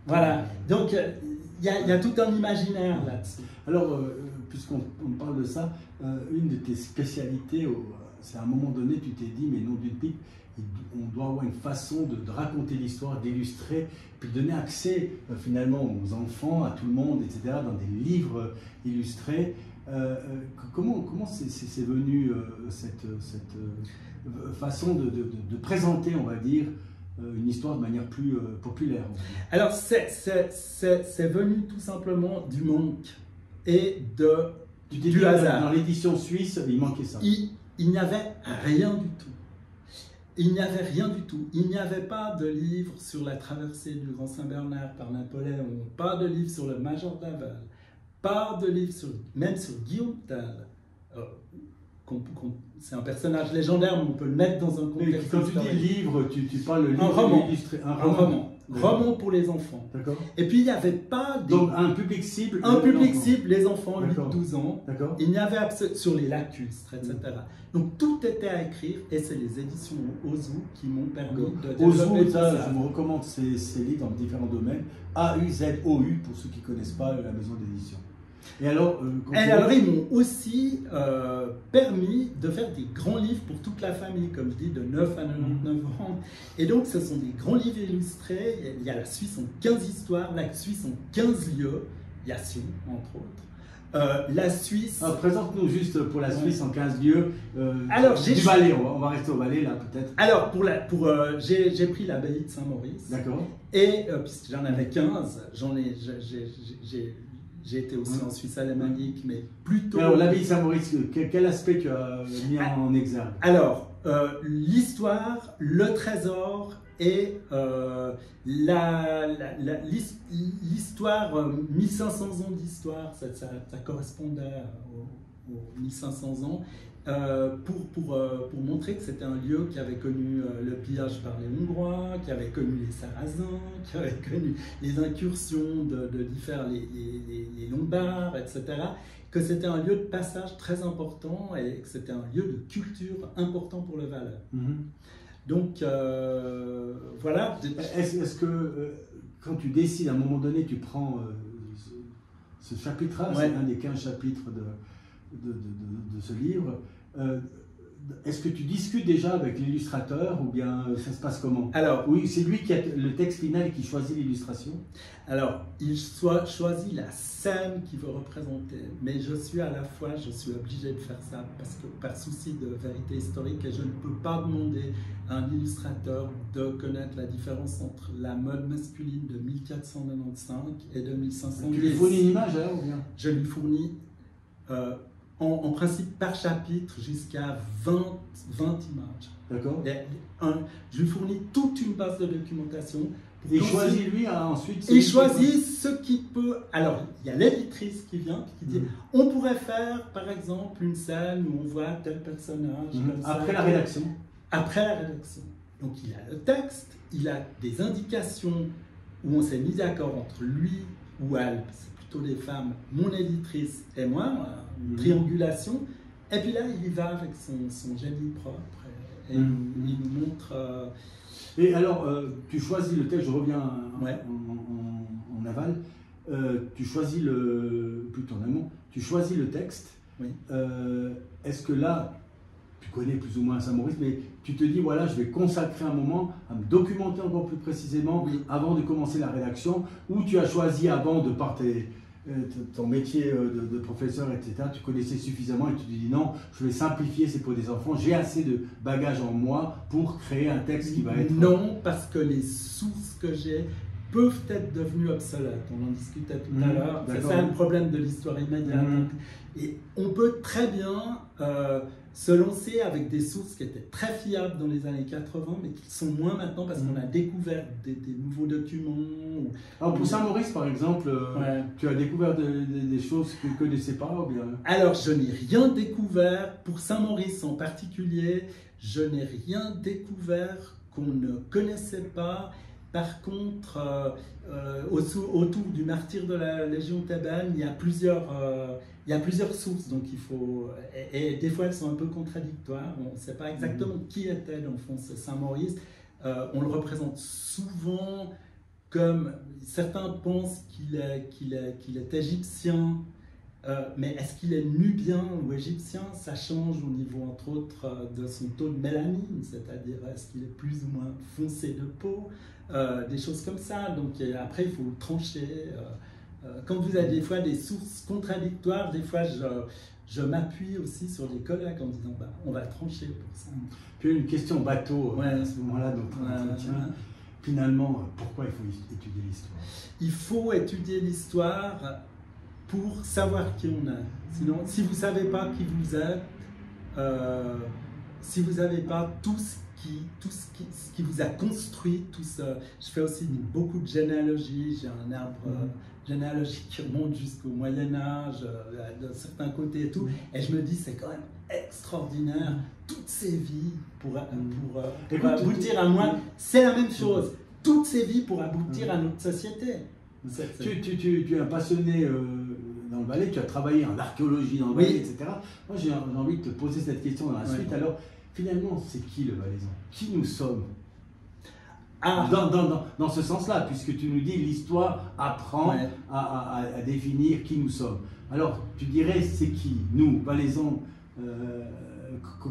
Voilà, donc il y a tout un imaginaire là-dessus. Alors, puisqu'on parle de ça, une de tes spécialités, c'est à un moment donné, tu t'es dit, mais non d'une pipe, on doit avoir une façon de raconter l'histoire, d'illustrer, puis de donner accès finalement aux enfants, à tout le monde, etc., dans des livres illustrés. Comment c'est venu cette façon de présenter, on va dire, une histoire de manière plus populaire? Alors, c'est venu tout simplement du manque et du hasard. Dans l'édition suisse, il manquait ça. Il n'y avait rien du tout. Il n'y avait rien du tout. Il n'y avait pas de livre sur la traversée du Grand Saint-Bernard par Napoléon, pas de livre sur le Major Laval, pas de livre même sur Guillaume Tell. C'est un personnage légendaire, mais on peut le mettre dans un contexte. Quand tu dis livre, tu parles de livre un roman. Illustré. Un roman. Roman pour les enfants. D'accord. Et puis il n'y avait pas donc un public cible. Un public cible, les enfants 8-12 ans. D'accord. Il n'y avait sur les lacustres, etc. Donc tout était à écrire et c'est les éditions Ozu qui m'ont permis de développer ça. Je vous recommande ces livres dans différents domaines. AUZOU pour ceux qui ne connaissent pas la maison d'édition. Et alors, ils m'ont aussi permis de faire des grands livres pour toute la famille, comme je dis, de 9 à 99 ans. Et donc, ce sont des grands livres illustrés. Il y a la Suisse en 15 histoires, la Suisse en 15 lieux. Il y a Sion, entre autres. La Suisse... Présente-nous juste pour la Suisse en 15 lieux. Alors, du Valais, on va rester au Valais, là, peut-être. Alors, j'ai pris l'abbaye de Saint-Maurice. D'accord. Et, puisque j'en avais 15, j'ai été aussi en Suisse alémanique, mais plutôt... Alors, l'abbaye de Saint-Maurice, quel aspect tu as mis en exergue? Alors, l'histoire, le trésor et l'histoire, 1500 ans d'histoire, ça correspondait aux 1500 ans, pour montrer que c'était un lieu qui avait connu le pillage par les Hongrois, qui avait connu les Sarrasins, qui avait connu les incursions de les Lombards, etc. Que c'était un lieu de passage très important et que c'était un lieu de culture important pour le Valais. Donc, voilà. Est-ce que quand tu décides, à un moment donné, tu prends ce chapitre-là, c'est un des 15 chapitres de ce livre, est-ce que tu discutes déjà avec l'illustrateur ou bien ça se passe comment? Alors, oui, c'est lui qui a le texte final et qui choisit l'illustration? Alors, il choisit la scène qu'il veut représenter, mais je suis obligé de faire ça parce que par souci de vérité historique, et je ne peux pas demander à un illustrateur de connaître la différence entre la mode masculine de 1495 et de 1510. Tu lui fournis une image alors, ou bien? Je lui fournis en principe par chapitre jusqu'à 20 images. D'accord. Je lui fournis toute une base de documentation. Et choisit lui ensuite. Il choisit ce qui peut. Alors, il y a l'éditrice qui vient qui dit on pourrait faire par exemple une scène où on voit tel personnage. Après la rédaction. Après la rédaction. Donc il a le texte, il a des indications où on s'est mis d'accord entre lui ou elle, c'est plutôt des femmes, mon éditrice et moi, une triangulation. Et puis là, il y va avec son génie propre et il nous montre. Et alors, tu choisis le texte, je reviens en aval, tu choisis plutôt en amont, tu choisis le texte. Oui. Est-ce que là, tu connais plus ou moins Saint-Maurice, mais tu te dis, voilà, je vais consacrer un moment à me documenter encore plus précisément avant de commencer la rédaction, ou tu as choisi avant de par ton métier de professeur, etc., tu connaissais suffisamment et tu te dis non, je vais simplifier, c'est pour des enfants, j'ai assez de bagages en moi pour créer un texte qui va être... Non, parce que les sources que j'ai peuvent être devenues obsolètes. On en discutait tout à l'heure. C'est ça le problème de l'histoire immédiate. Et on peut très bien se lancer avec des sources qui étaient très fiables dans les années 80, mais qui sont moins maintenant parce qu'on a découvert des nouveaux documents. Alors pour Saint-Maurice, par exemple, tu as découvert des choses que tu ne connaissais pas ou bien... Alors, je n'ai rien découvert. Pour Saint-Maurice en particulier, je n'ai rien découvert qu'on ne connaissait pas. Par contre, autour du martyr de la Légion thébaine, il y a plusieurs sources, donc il faut... Et des fois, elles sont un peu contradictoires. On ne sait pas exactement qui était l'enfance Saint-Maurice. On le représente souvent comme... Certains pensent qu'il est égyptien, mais est-ce qu'il est nubien ou égyptien? Ça change au niveau, entre autres, de son taux de mélanine, c'est-à-dire est-ce qu'il est plus ou moins foncé de peau, des choses comme ça. Donc après, il faut trancher. quand vous avez des fois des sources contradictoires, des fois je m'appuie aussi sur des collègues en disant bah, on va trancher pour ça. Puis une question bateau à ce moment-là dans ton entretien. Finalement, pourquoi il faut étudier l'histoire? Il faut étudier l'histoire pour savoir qui on est. Sinon, si vous ne savez pas qui vous êtes, si vous n'avez pas tout ce qui vous a construit, je fais aussi beaucoup de généalogie, j'ai un arbre généalogique qui remonte jusqu'au Moyen-Âge, de certains côtés et tout, et je me dis c'est quand même extraordinaire, toutes ces vies pour aboutir à moi, c'est la même chose, toutes ces vies pour aboutir à notre société. Tu es un passionné dans le Valais, tu as travaillé en archéologie dans le Valais, etc. Moi j'ai envie de te poser cette question dans la suite. Alors finalement, c'est qui le Valaisan? Qui nous sommes? Dans ce sens-là, puisque tu nous dis l'histoire apprend à définir qui nous sommes. Alors tu dirais c'est qui? Nous, Valaisans,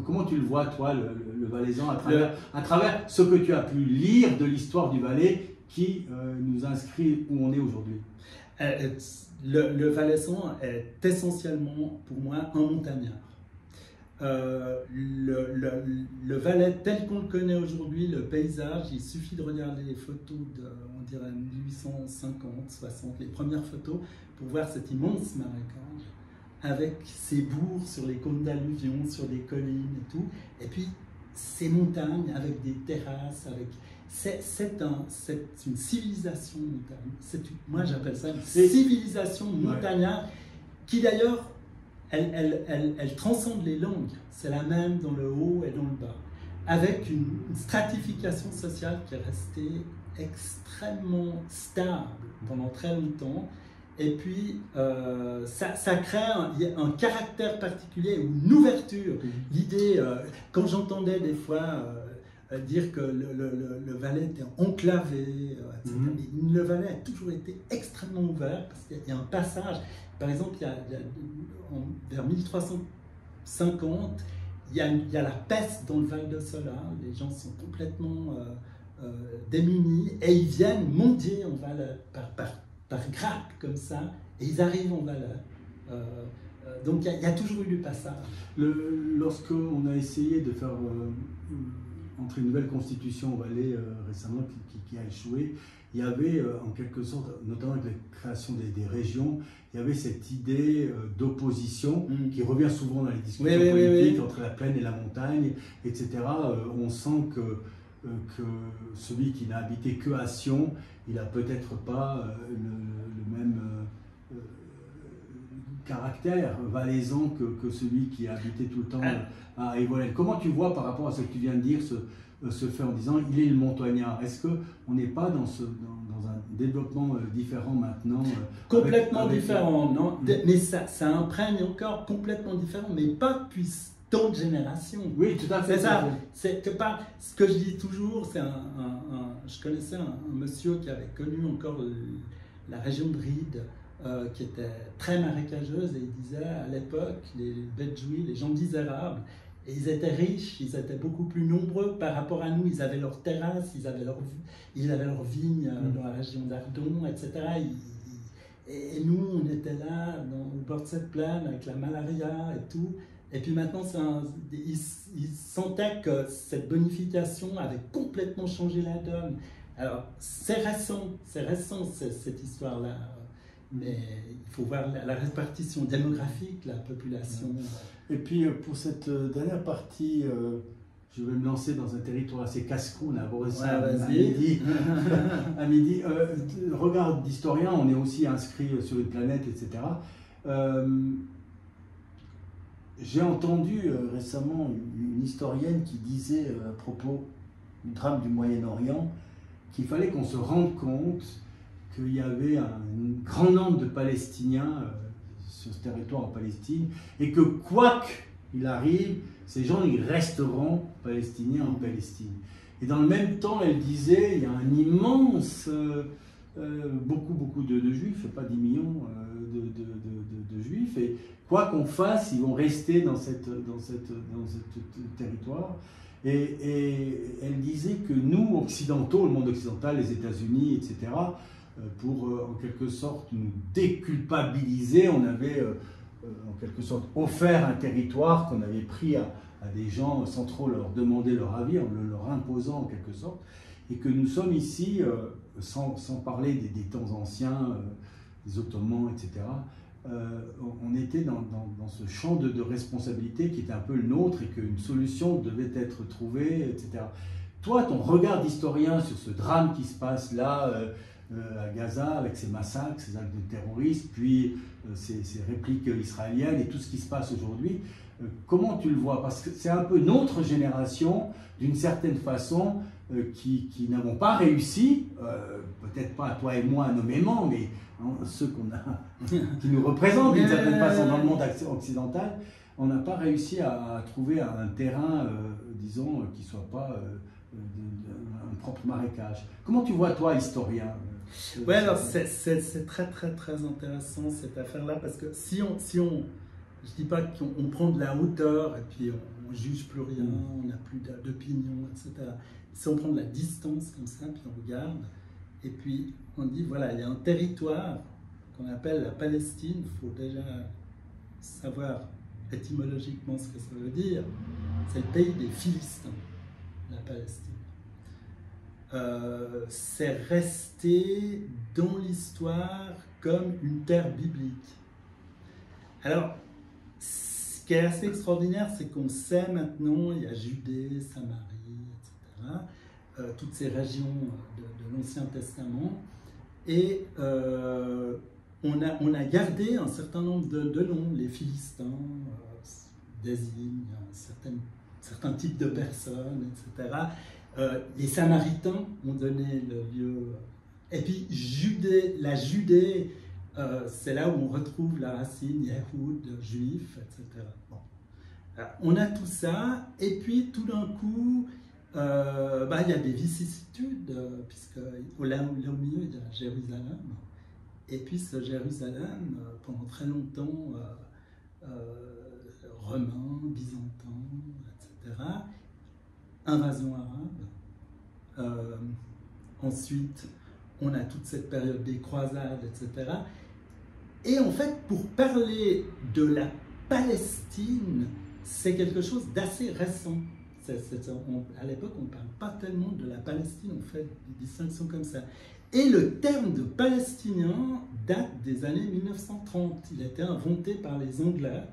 comment tu le vois toi, le Valaisan, à travers ce que tu as pu lire de l'histoire du Valais qui nous inscrit où on est aujourd'hui? Le Valaisan est essentiellement pour moi un montagnard. Le Valais tel qu'on le connaît aujourd'hui, le paysage, il suffit de regarder les photos de, on dirait 1850, 60, les premières photos, pour voir cet immense marécage avec ses bourgs sur les cônes d'alluvion, sur des collines et tout, et puis ces montagnes avec des terrasses, c'est une civilisation montagne. Moi j'appelle ça une civilisation montagnarde qui d'ailleurs elle transcende les langues, c'est la même dans le haut et dans le bas, avec une stratification sociale qui est restée extrêmement stable pendant très longtemps, et puis ça crée un caractère particulier, une ouverture. L'idée, quand j'entendais des fois dire que le Valais était enclavé, etc. Le Valais a toujours été extrêmement ouvert, parce qu'il y a un passage. Par exemple, vers 1350, il y a la peste dans le Val de Sola, les gens sont complètement démunis, et ils viennent mendier en Valais, par grappe comme ça, et ils arrivent en Valais. Donc il y a toujours eu du passage. Lorsqu'on a essayé de faire entrer une nouvelle constitution au Valais récemment qui a échoué, il y avait en quelque sorte, notamment avec la création des régions, il y avait cette idée d'opposition qui revient souvent dans les discussions politiques entre la plaine et la montagne, etc. On sent que celui qui n'a habité que à Sion, il n'a peut-être pas le même caractère valaisan que celui qui a habité tout le temps à Evolène. Comment tu vois par rapport à ce que tu viens de dire se fait en disant il est le montagnard? Est-ce qu'on n'est pas dans un développement différent maintenant? Complètement différent, non? Mais ça imprègne encore complètement différent, mais pas depuis tant de générations. Oui, tout à fait. C'est ça. Ce que je dis toujours, je connaissais un monsieur qui avait connu encore la région de Ride, qui était très marécageuse, et il disait à l'époque, les Bedjouis, les gens misérables, et ils étaient riches, ils étaient beaucoup plus nombreux par rapport à nous, ils avaient leurs terrasses, ils avaient leurs vignes dans la région d'Ardon, etc. Et nous, on était là, au bord de cette plaine, avec la malaria et tout. Et puis maintenant, ils sentaient que cette bonification avait complètement changé la donne. Alors, c'est récent, cette histoire-là. Mais il faut voir la répartition démographique, la population. Et puis pour cette dernière partie, je vais me lancer dans un territoire assez casse-cou, on a abordé ça à midi. À midi. Regard d'historien, on est aussi inscrit sur une planète, etc. J'ai entendu récemment une historienne qui disait à propos du drame du Moyen-Orient qu'il fallait qu'on se rende compte qu'il y avait un grand nombre de Palestiniens sur ce territoire en Palestine, et que quoi qu'il arrive, ces gens ils resteront palestiniens en Palestine. Et dans le même temps, elle disait, il y a un immense, beaucoup de juifs, pas 10 millions de juifs, et quoi qu'on fasse, ils vont rester dans ce territoire. Et elle disait que nous, occidentaux, le monde occidental, les États-Unis, etc., pour en quelque sorte nous déculpabiliser. On avait en quelque sorte offert un territoire qu'on avait pris à des gens sans trop leur demander leur avis, en le leur imposant en quelque sorte, et que nous sommes ici, sans parler des temps anciens, des Ottomans, etc., on était dans ce champ de responsabilité qui était un peu le nôtre et qu'une solution devait être trouvée, etc. Toi, ton regard d'historien sur ce drame qui se passe là, à Gaza, avec ces massacres, ces actes de terrorisme, puis ces répliques israéliennes et tout ce qui se passe aujourd'hui, comment tu le vois? Parce que c'est un peu notre génération, d'une certaine façon, qui n'avons pas réussi, peut-être pas toi et moi nommément, mais ceux qui nous représentent d'une certaine façon dans le monde occidental, on n'a pas réussi à trouver un terrain, disons, qui ne soit pas un propre marécage. Comment tu vois, toi, historien? Oui, alors c'est très intéressant cette affaire-là, parce que si on je ne dis pas qu'on prend de la hauteur et puis on ne juge plus rien, on n'a plus d'opinion, etc. Si on prend de la distance comme ça, puis on regarde, et puis on dit, voilà, il y a un territoire qu'on appelle la Palestine, il faut déjà savoir étymologiquement ce que ça veut dire. C'est le pays des Philistins, la Palestine. C'est resté dans l'histoire comme une terre biblique. Alors, ce qui est assez extraordinaire, c'est qu'on sait maintenant, il y a Judée, Samarie, etc., toutes ces régions de l'Ancien Testament, et on a gardé un certain nombre de noms. Les Philistins désignent certains types de personnes, etc. Les Samaritains ont donné le lieu. Et puis la Judée, c'est là où on retrouve la racine Yahoud, juif, etc. Bon. On a tout ça, et puis tout d'un coup, il y a des vicissitudes, puisque là au milieu, il y a Jérusalem. Et puis ce Jérusalem, pendant très longtemps, romain, byzantin, etc. Invasion arabe. Ensuite, on a toute cette période des croisades, etc. Et en fait, pour parler de la Palestine, c'est quelque chose d'assez récent. À l'époque, on ne parle pas tellement de la Palestine, on fait des distinctions comme ça. Et le terme de palestinien date des années 1930. Il a été inventé par les Anglais.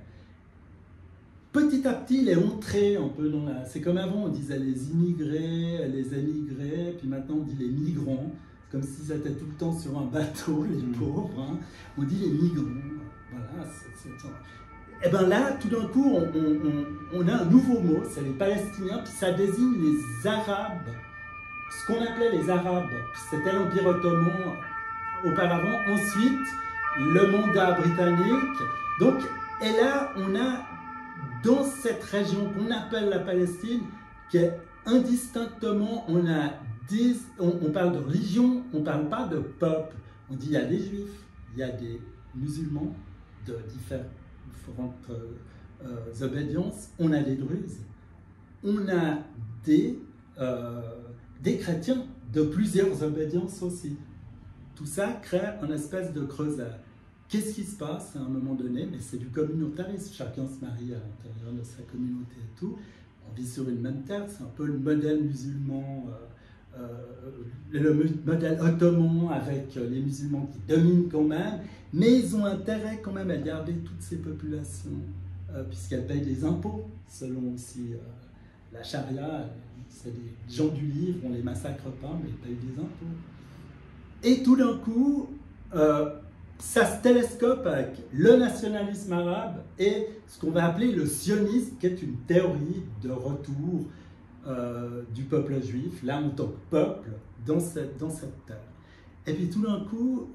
Petit à petit, il est entré un peu dans la... C'est comme avant, on disait les immigrés, les émigrés, puis maintenant on dit les migrants, comme si c'était tout le temps sur un bateau, les pauvres. Hein. On dit les migrants. Voilà, et bien là, tout d'un coup, on a un nouveau mot, c'est les Palestiniens, puis ça désigne les Arabes, ce qu'on appelait les Arabes. C'était l'Empire ottoman auparavant, ensuite le mandat britannique. Donc, et là, on a dans cette région qu'on appelle la Palestine, qui est indistinctement, on parle de religion, on ne parle pas de peuple. On dit il y a des juifs, il y a des musulmans de différentes obédiences, on a des druzes, on a des chrétiens de plusieurs obédiences aussi. Tout ça crée une espèce de creuset. Qu'est-ce qui se passe à un moment donné? Mais c'est du communautarisme, chacun se marie à l'intérieur de sa communauté et tout. On vit sur une même terre, c'est un peu le modèle musulman, le modèle ottoman avec les musulmans qui dominent quand même, mais ils ont intérêt quand même à garder toutes ces populations, puisqu'elles payent des impôts, selon aussi la charia. C'est des gens du livre, on ne les massacre pas, mais ils payent des impôts. Et tout d'un coup, ça se télescope avec le nationalisme arabe et ce qu'on va appeler le sionisme, qui est une théorie de retour du peuple juif, là en tant que peuple, dans cette terre. Et puis tout d'un coup,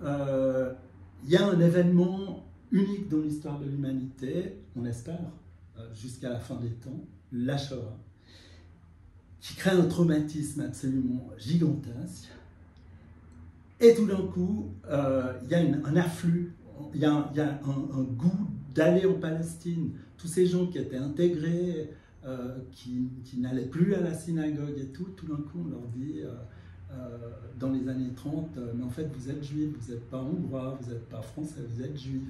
il y a un événement unique dans l'histoire de l'humanité, on espère, jusqu'à la fin des temps, la Shoah, qui crée un traumatisme absolument gigantesque. Et tout d'un coup, il y a un afflux, il y a un goût d'aller en Palestine. Tous ces gens qui étaient intégrés, qui n'allaient plus à la synagogue et tout d'un coup, on leur dit dans les années 30, mais en fait vous êtes juif, vous n'êtes pas hongrois, vous n'êtes pas français, vous êtes juif.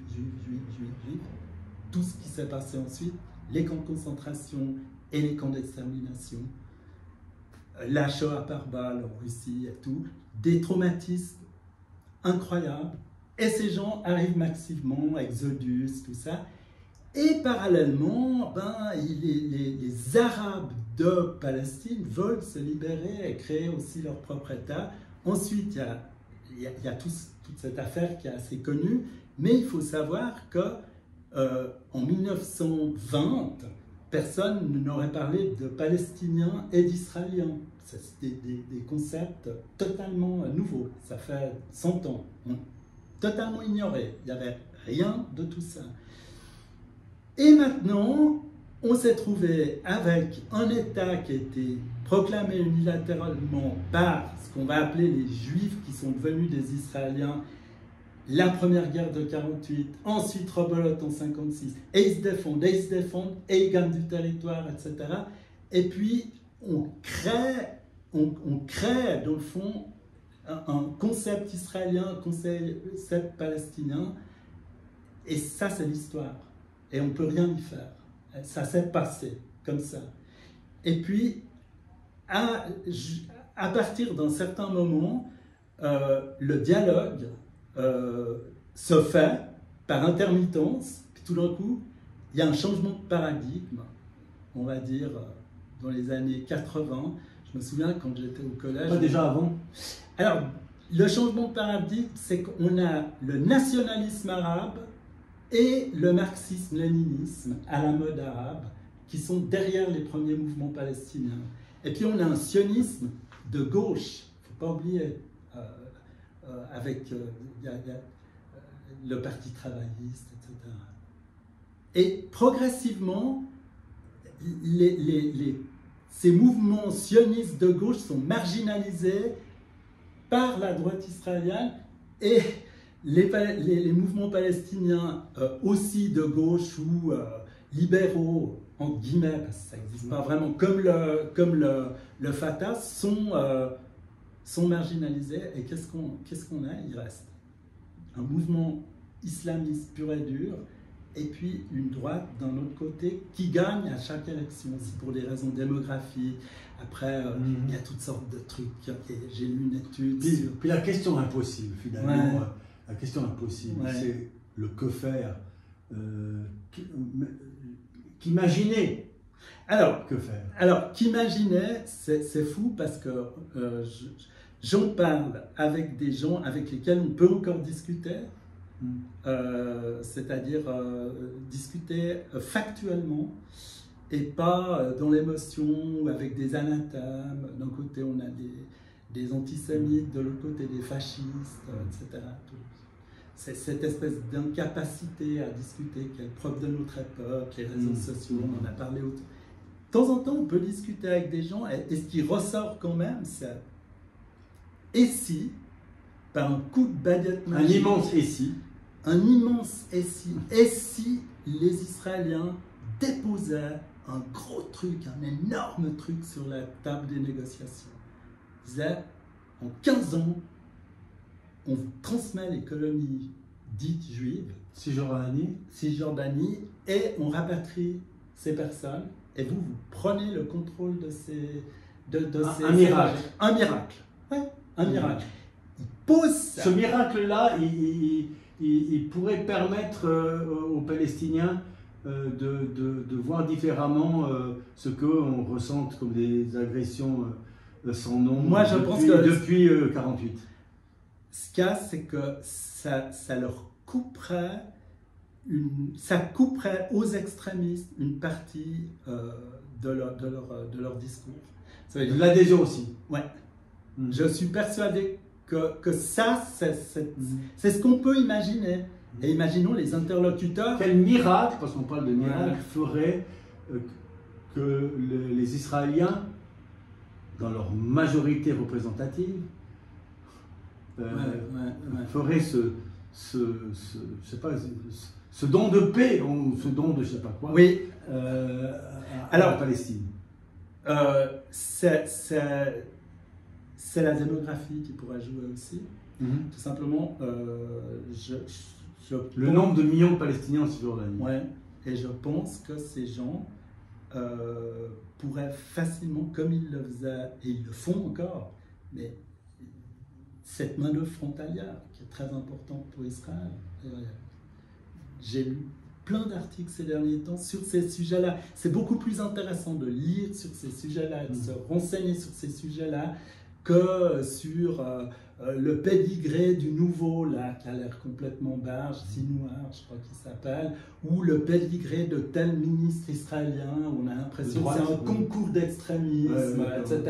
Tout ce qui s'est passé ensuite, les camps de concentration et les camps d'extermination, la Shoah par balle en Russie et tout, des traumatismes incroyables. Et ces gens arrivent massivement, Exodus, tout ça. Et parallèlement, les Arabes de Palestine veulent se libérer et créer aussi leur propre État. Ensuite, il y a toute cette affaire qui est assez connue, mais il faut savoir que en 1920, personne n'aurait parlé de Palestiniens et d'Israéliens. C'est des concepts totalement nouveaux. Ça fait 100 ans. Totalement ignorés. Il n'y avait rien de tout ça. Et maintenant, on s'est trouvé avec un État qui a été proclamé unilatéralement par ce qu'on va appeler les Juifs qui sont devenus des Israéliens, la première guerre de 48, ensuite rebelote en 56, et ils se défendent, et ils gagnent du territoire, etc. Et puis, on crée dans le fond un concept israélien, un concept palestinien, et ça, c'est l'histoire. Et on ne peut rien y faire. Ça s'est passé comme ça. Et puis, à partir d'un certain moment, le dialogue se fait par intermittence, puis tout d'un coup, il y a un changement de paradigme, on va dire, dans les années 80. Je me souviens quand j'étais au collège... Pas déjà avant? Alors, le changement de paradigme, c'est qu'on a le nationalisme arabe et le marxisme-léninisme à la mode arabe, qui sont derrière les premiers mouvements palestiniens. Et puis on a un sionisme de gauche, il ne faut pas oublier, avec y a le Parti travailliste, etc. Et progressivement, ces mouvements sionistes de gauche sont marginalisés par la droite israélienne et les mouvements palestiniens aussi de gauche ou libéraux, en guillemets, parce que ça n'existe pas vraiment, comme le Fatah, sont marginalisés. Et qu'est-ce qu'on a? Il reste un mouvement islamiste pur et dur, et puis une droite d'un autre côté qui gagne à chaque élection, aussi pour des raisons démographiques. Après, il y a toutes sortes de trucs. J'ai lu une étude. Puis la question impossible, finalement. Ouais. La question impossible, c'est le que faire. Qu'imaginer. Alors, que faire? Alors, qu'imaginer, c'est fou parce que j'en parle avec des gens avec lesquels on peut encore discuter, c'est-à-dire discuter factuellement et pas dans l'émotion ou avec des anathèmes. D'un côté, on a des antisémites, de l'autre côté, des fascistes, etc. C'est cette espèce d'incapacité à discuter qui est propre de notre époque, les réseaux sociaux, on en a parlé autour. De temps en temps, on peut discuter avec des gens, et ce qui ressort quand même, c'est et si, par un coup de baguette magique, un immense et si, et si les Israéliens déposaient un gros truc, un énorme truc sur la table des négociations. Ils disaient, en 15 ans, on vous transmet les colonies dites juives, Cisjordanie, et on rapatrie ces personnes, et vous prenez le contrôle de ces... un miracle. Un miracle. Ouais, un miracle. Il pose ça. Ce miracle-là, il pourrait permettre aux Palestiniens de voir différemment ce qu'on ressente comme des agressions sans nom. Moi, je pense que depuis 48. Ce qu'il y a, c'est que ça leur couperait, ça couperait aux extrémistes une partie de leur discours. De l'adhésion aussi. Ouais. Je suis persuadé que ça, c'est ce qu'on peut imaginer. Et imaginons les interlocuteurs. Quel miracle, parce qu'on parle de miracle, ferait que les Israéliens, dans leur majorité représentative, ferait ce don de paix, ou ce don de je ne sais pas quoi, à la Palestine. c'est la démographie qui pourrait jouer aussi. Tout simplement, le nombre de millions de Palestiniens en Cisjordanie. Ouais, et je pense que ces gens pourraient facilement, comme ils le faisaient, et ils le font encore, mais cette manœuvre frontalière qui est très importante pour Israël. J'ai lu plein d'articles ces derniers temps sur ces sujets-là. C'est beaucoup plus intéressant de lire sur ces sujets-là, de se renseigner sur ces sujets-là, que sur le pédigré du nouveau, là, qui a l'air complètement barge, Sinouar, je crois qu'il s'appelle, ou le pédigré de tel ministre israélien, où on a l'impression que c'est un concours d'extrémisme, etc.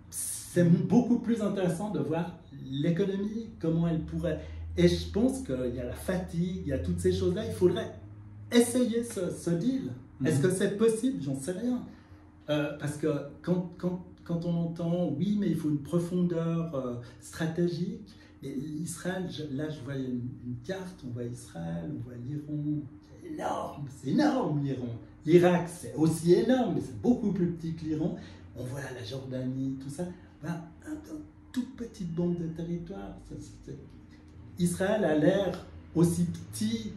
C'est beaucoup plus intéressant de voir l'économie, comment elle pourrait... Et je pense qu'il y a la fatigue, il y a toutes ces choses-là, il faudrait essayer ce deal. Est-ce que c'est possible? J'en sais rien. Parce que quand on entend, oui, mais il faut une profondeur stratégique, et Israël, là je voyais une carte, on voit Israël, on voit l'Iran, c'est énorme l'Iran. L'Irak, c'est aussi énorme, mais c'est beaucoup plus petit que l'Iran. On voit la Jordanie, tout ça. Ben, un toute petite bande de territoire. Israël a l'air aussi petit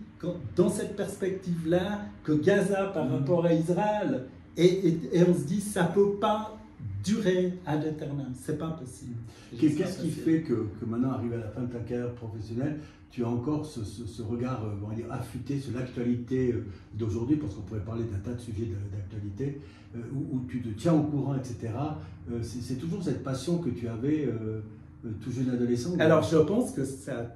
dans cette perspective-là que Gaza par rapport à Israël. Et on se dit, ça ne peut pas durer ad aeternam. C'est pas possible. Qu'est-ce qui fait que maintenant, arrivé à la fin de ta carrière professionnelle, tu as encore ce regard, on va dire, affûté sur l'actualité d'aujourd'hui, parce qu'on pourrait parler d'un tas de sujets d'actualité, où tu te tiens au courant, etc. C'est toujours cette passion que tu avais tout jeune adolescent? Alors, je pense que ça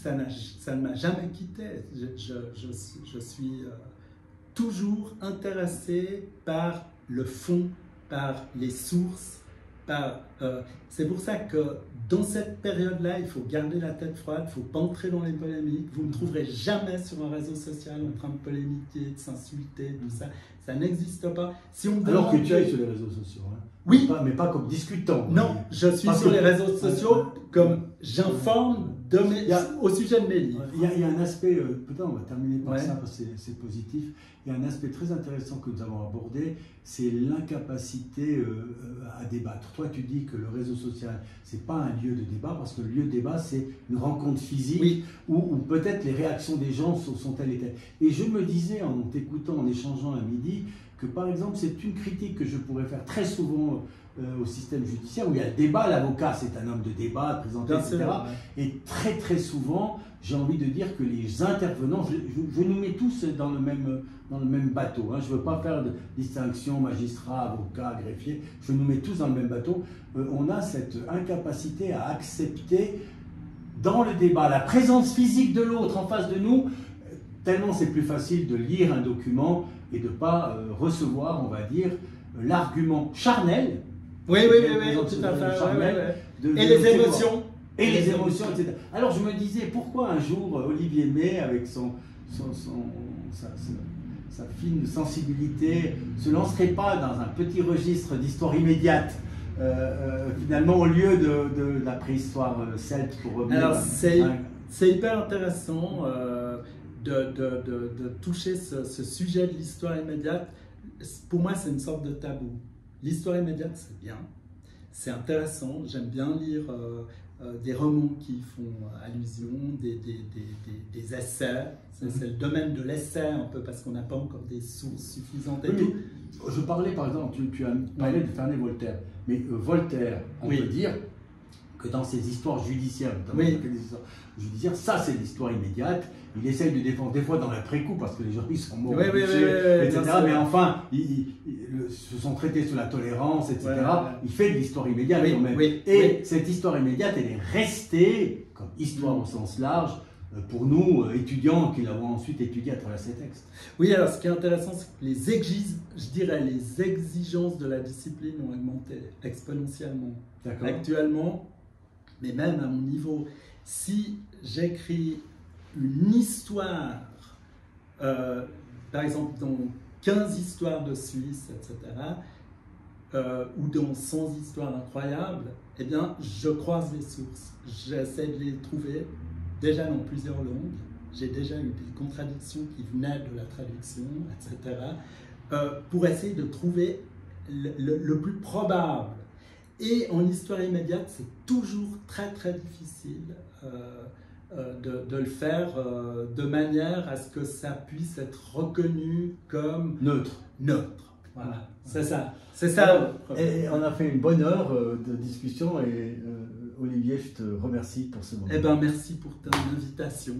ne m'a jamais quitté. Je suis toujours intéressé par le fond, par les sources, c'est pour ça que dans cette période-là, il faut garder la tête froide, il ne faut pas entrer dans les polémiques. Vous ne me trouverez jamais sur un réseau social en train de polémiquer, de s'insulter, tout ça. Ça n'existe pas. Si on Alors que tu ailles sur les réseaux sociaux, hein. Oui. Mais pas comme discutant. Non, je suis sur les réseaux sociaux comme j'informe au sujet de mes livres. Il y a un aspect, peut-être on va terminer par ça parce que c'est positif, il y a un aspect très intéressant que nous avons abordé, c'est l'incapacité à débattre. Toi tu dis que le réseau social, c'est pas un lieu de débat, parce que le lieu de débat c'est une rencontre physique où peut-être les réactions des gens sont telles et telles. Et je me disais en t'écoutant, en échangeant à midi, que par exemple c'est une critique que je pourrais faire très souvent au système judiciaire, où il y a le débat, l'avocat c'est un homme de débat, présenté, etc. Et très très souvent, j'ai envie de dire que les intervenants, je nous mets tous dans le même bateau, hein. Je ne veux pas faire de distinction magistrat, avocat, greffier, je nous mets tous dans le même bateau. On a cette incapacité à accepter dans le débat la présence physique de l'autre en face de nous, tellement c'est plus facile de lire un document et de ne pas recevoir, on va dire, l'argument charnel. Oui, tout à fait. Charnel, et les émotions. Et les émotions, etc. Alors je me disais, pourquoi un jour Olivier May, avec sa fine sensibilité, ne se lancerait pas dans un petit registre d'histoire immédiate, finalement, au lieu de la préhistoire celte pour revenir. Alors c'est hyper intéressant de toucher ce sujet de l'histoire immédiate. Pour moi, c'est une sorte de tabou. L'histoire immédiate, c'est bien, c'est intéressant, j'aime bien lire des romans qui font allusion, des essais, c'est le domaine de l'essai un peu, parce qu'on n'a pas encore des sources suffisantes et tout. Je parlais par exemple, tu as parlé de Fernand Voltaire, mais Voltaire, on peut dire que dans ses histoires judiciaires, notamment des histoires judiciaires, ça c'est l'histoire immédiate. Il essaye de défendre des fois dans l'après-coup parce que les gens ils sont morts, etc. Mais enfin, ils se sont traités sous la tolérance, etc. Il fait de l'histoire immédiate quand même. Et cette histoire immédiate, elle est restée comme histoire au sens large pour nous, étudiants, qui l'avons ensuite étudié à travers ces textes. Oui, alors ce qui est intéressant, c'est que les exigences de la discipline ont augmenté exponentiellement. Actuellement, mais même à mon niveau, si j'écris une histoire, par exemple dans 15 histoires de Suisse, etc., ou dans 100 histoires incroyables, eh bien, je croise les sources. J'essaie de les trouver déjà dans plusieurs langues. J'ai déjà eu des contradictions qui venaient de la traduction, etc., pour essayer de trouver le plus probable. Et en histoire immédiate, c'est toujours très très difficile de le faire de manière à ce que ça puisse être reconnu comme neutre. Voilà, c'est ça. Alors, et on a fait une bonne heure de discussion et Olivier, je te remercie pour ce moment. Eh bien, merci pour ton invitation.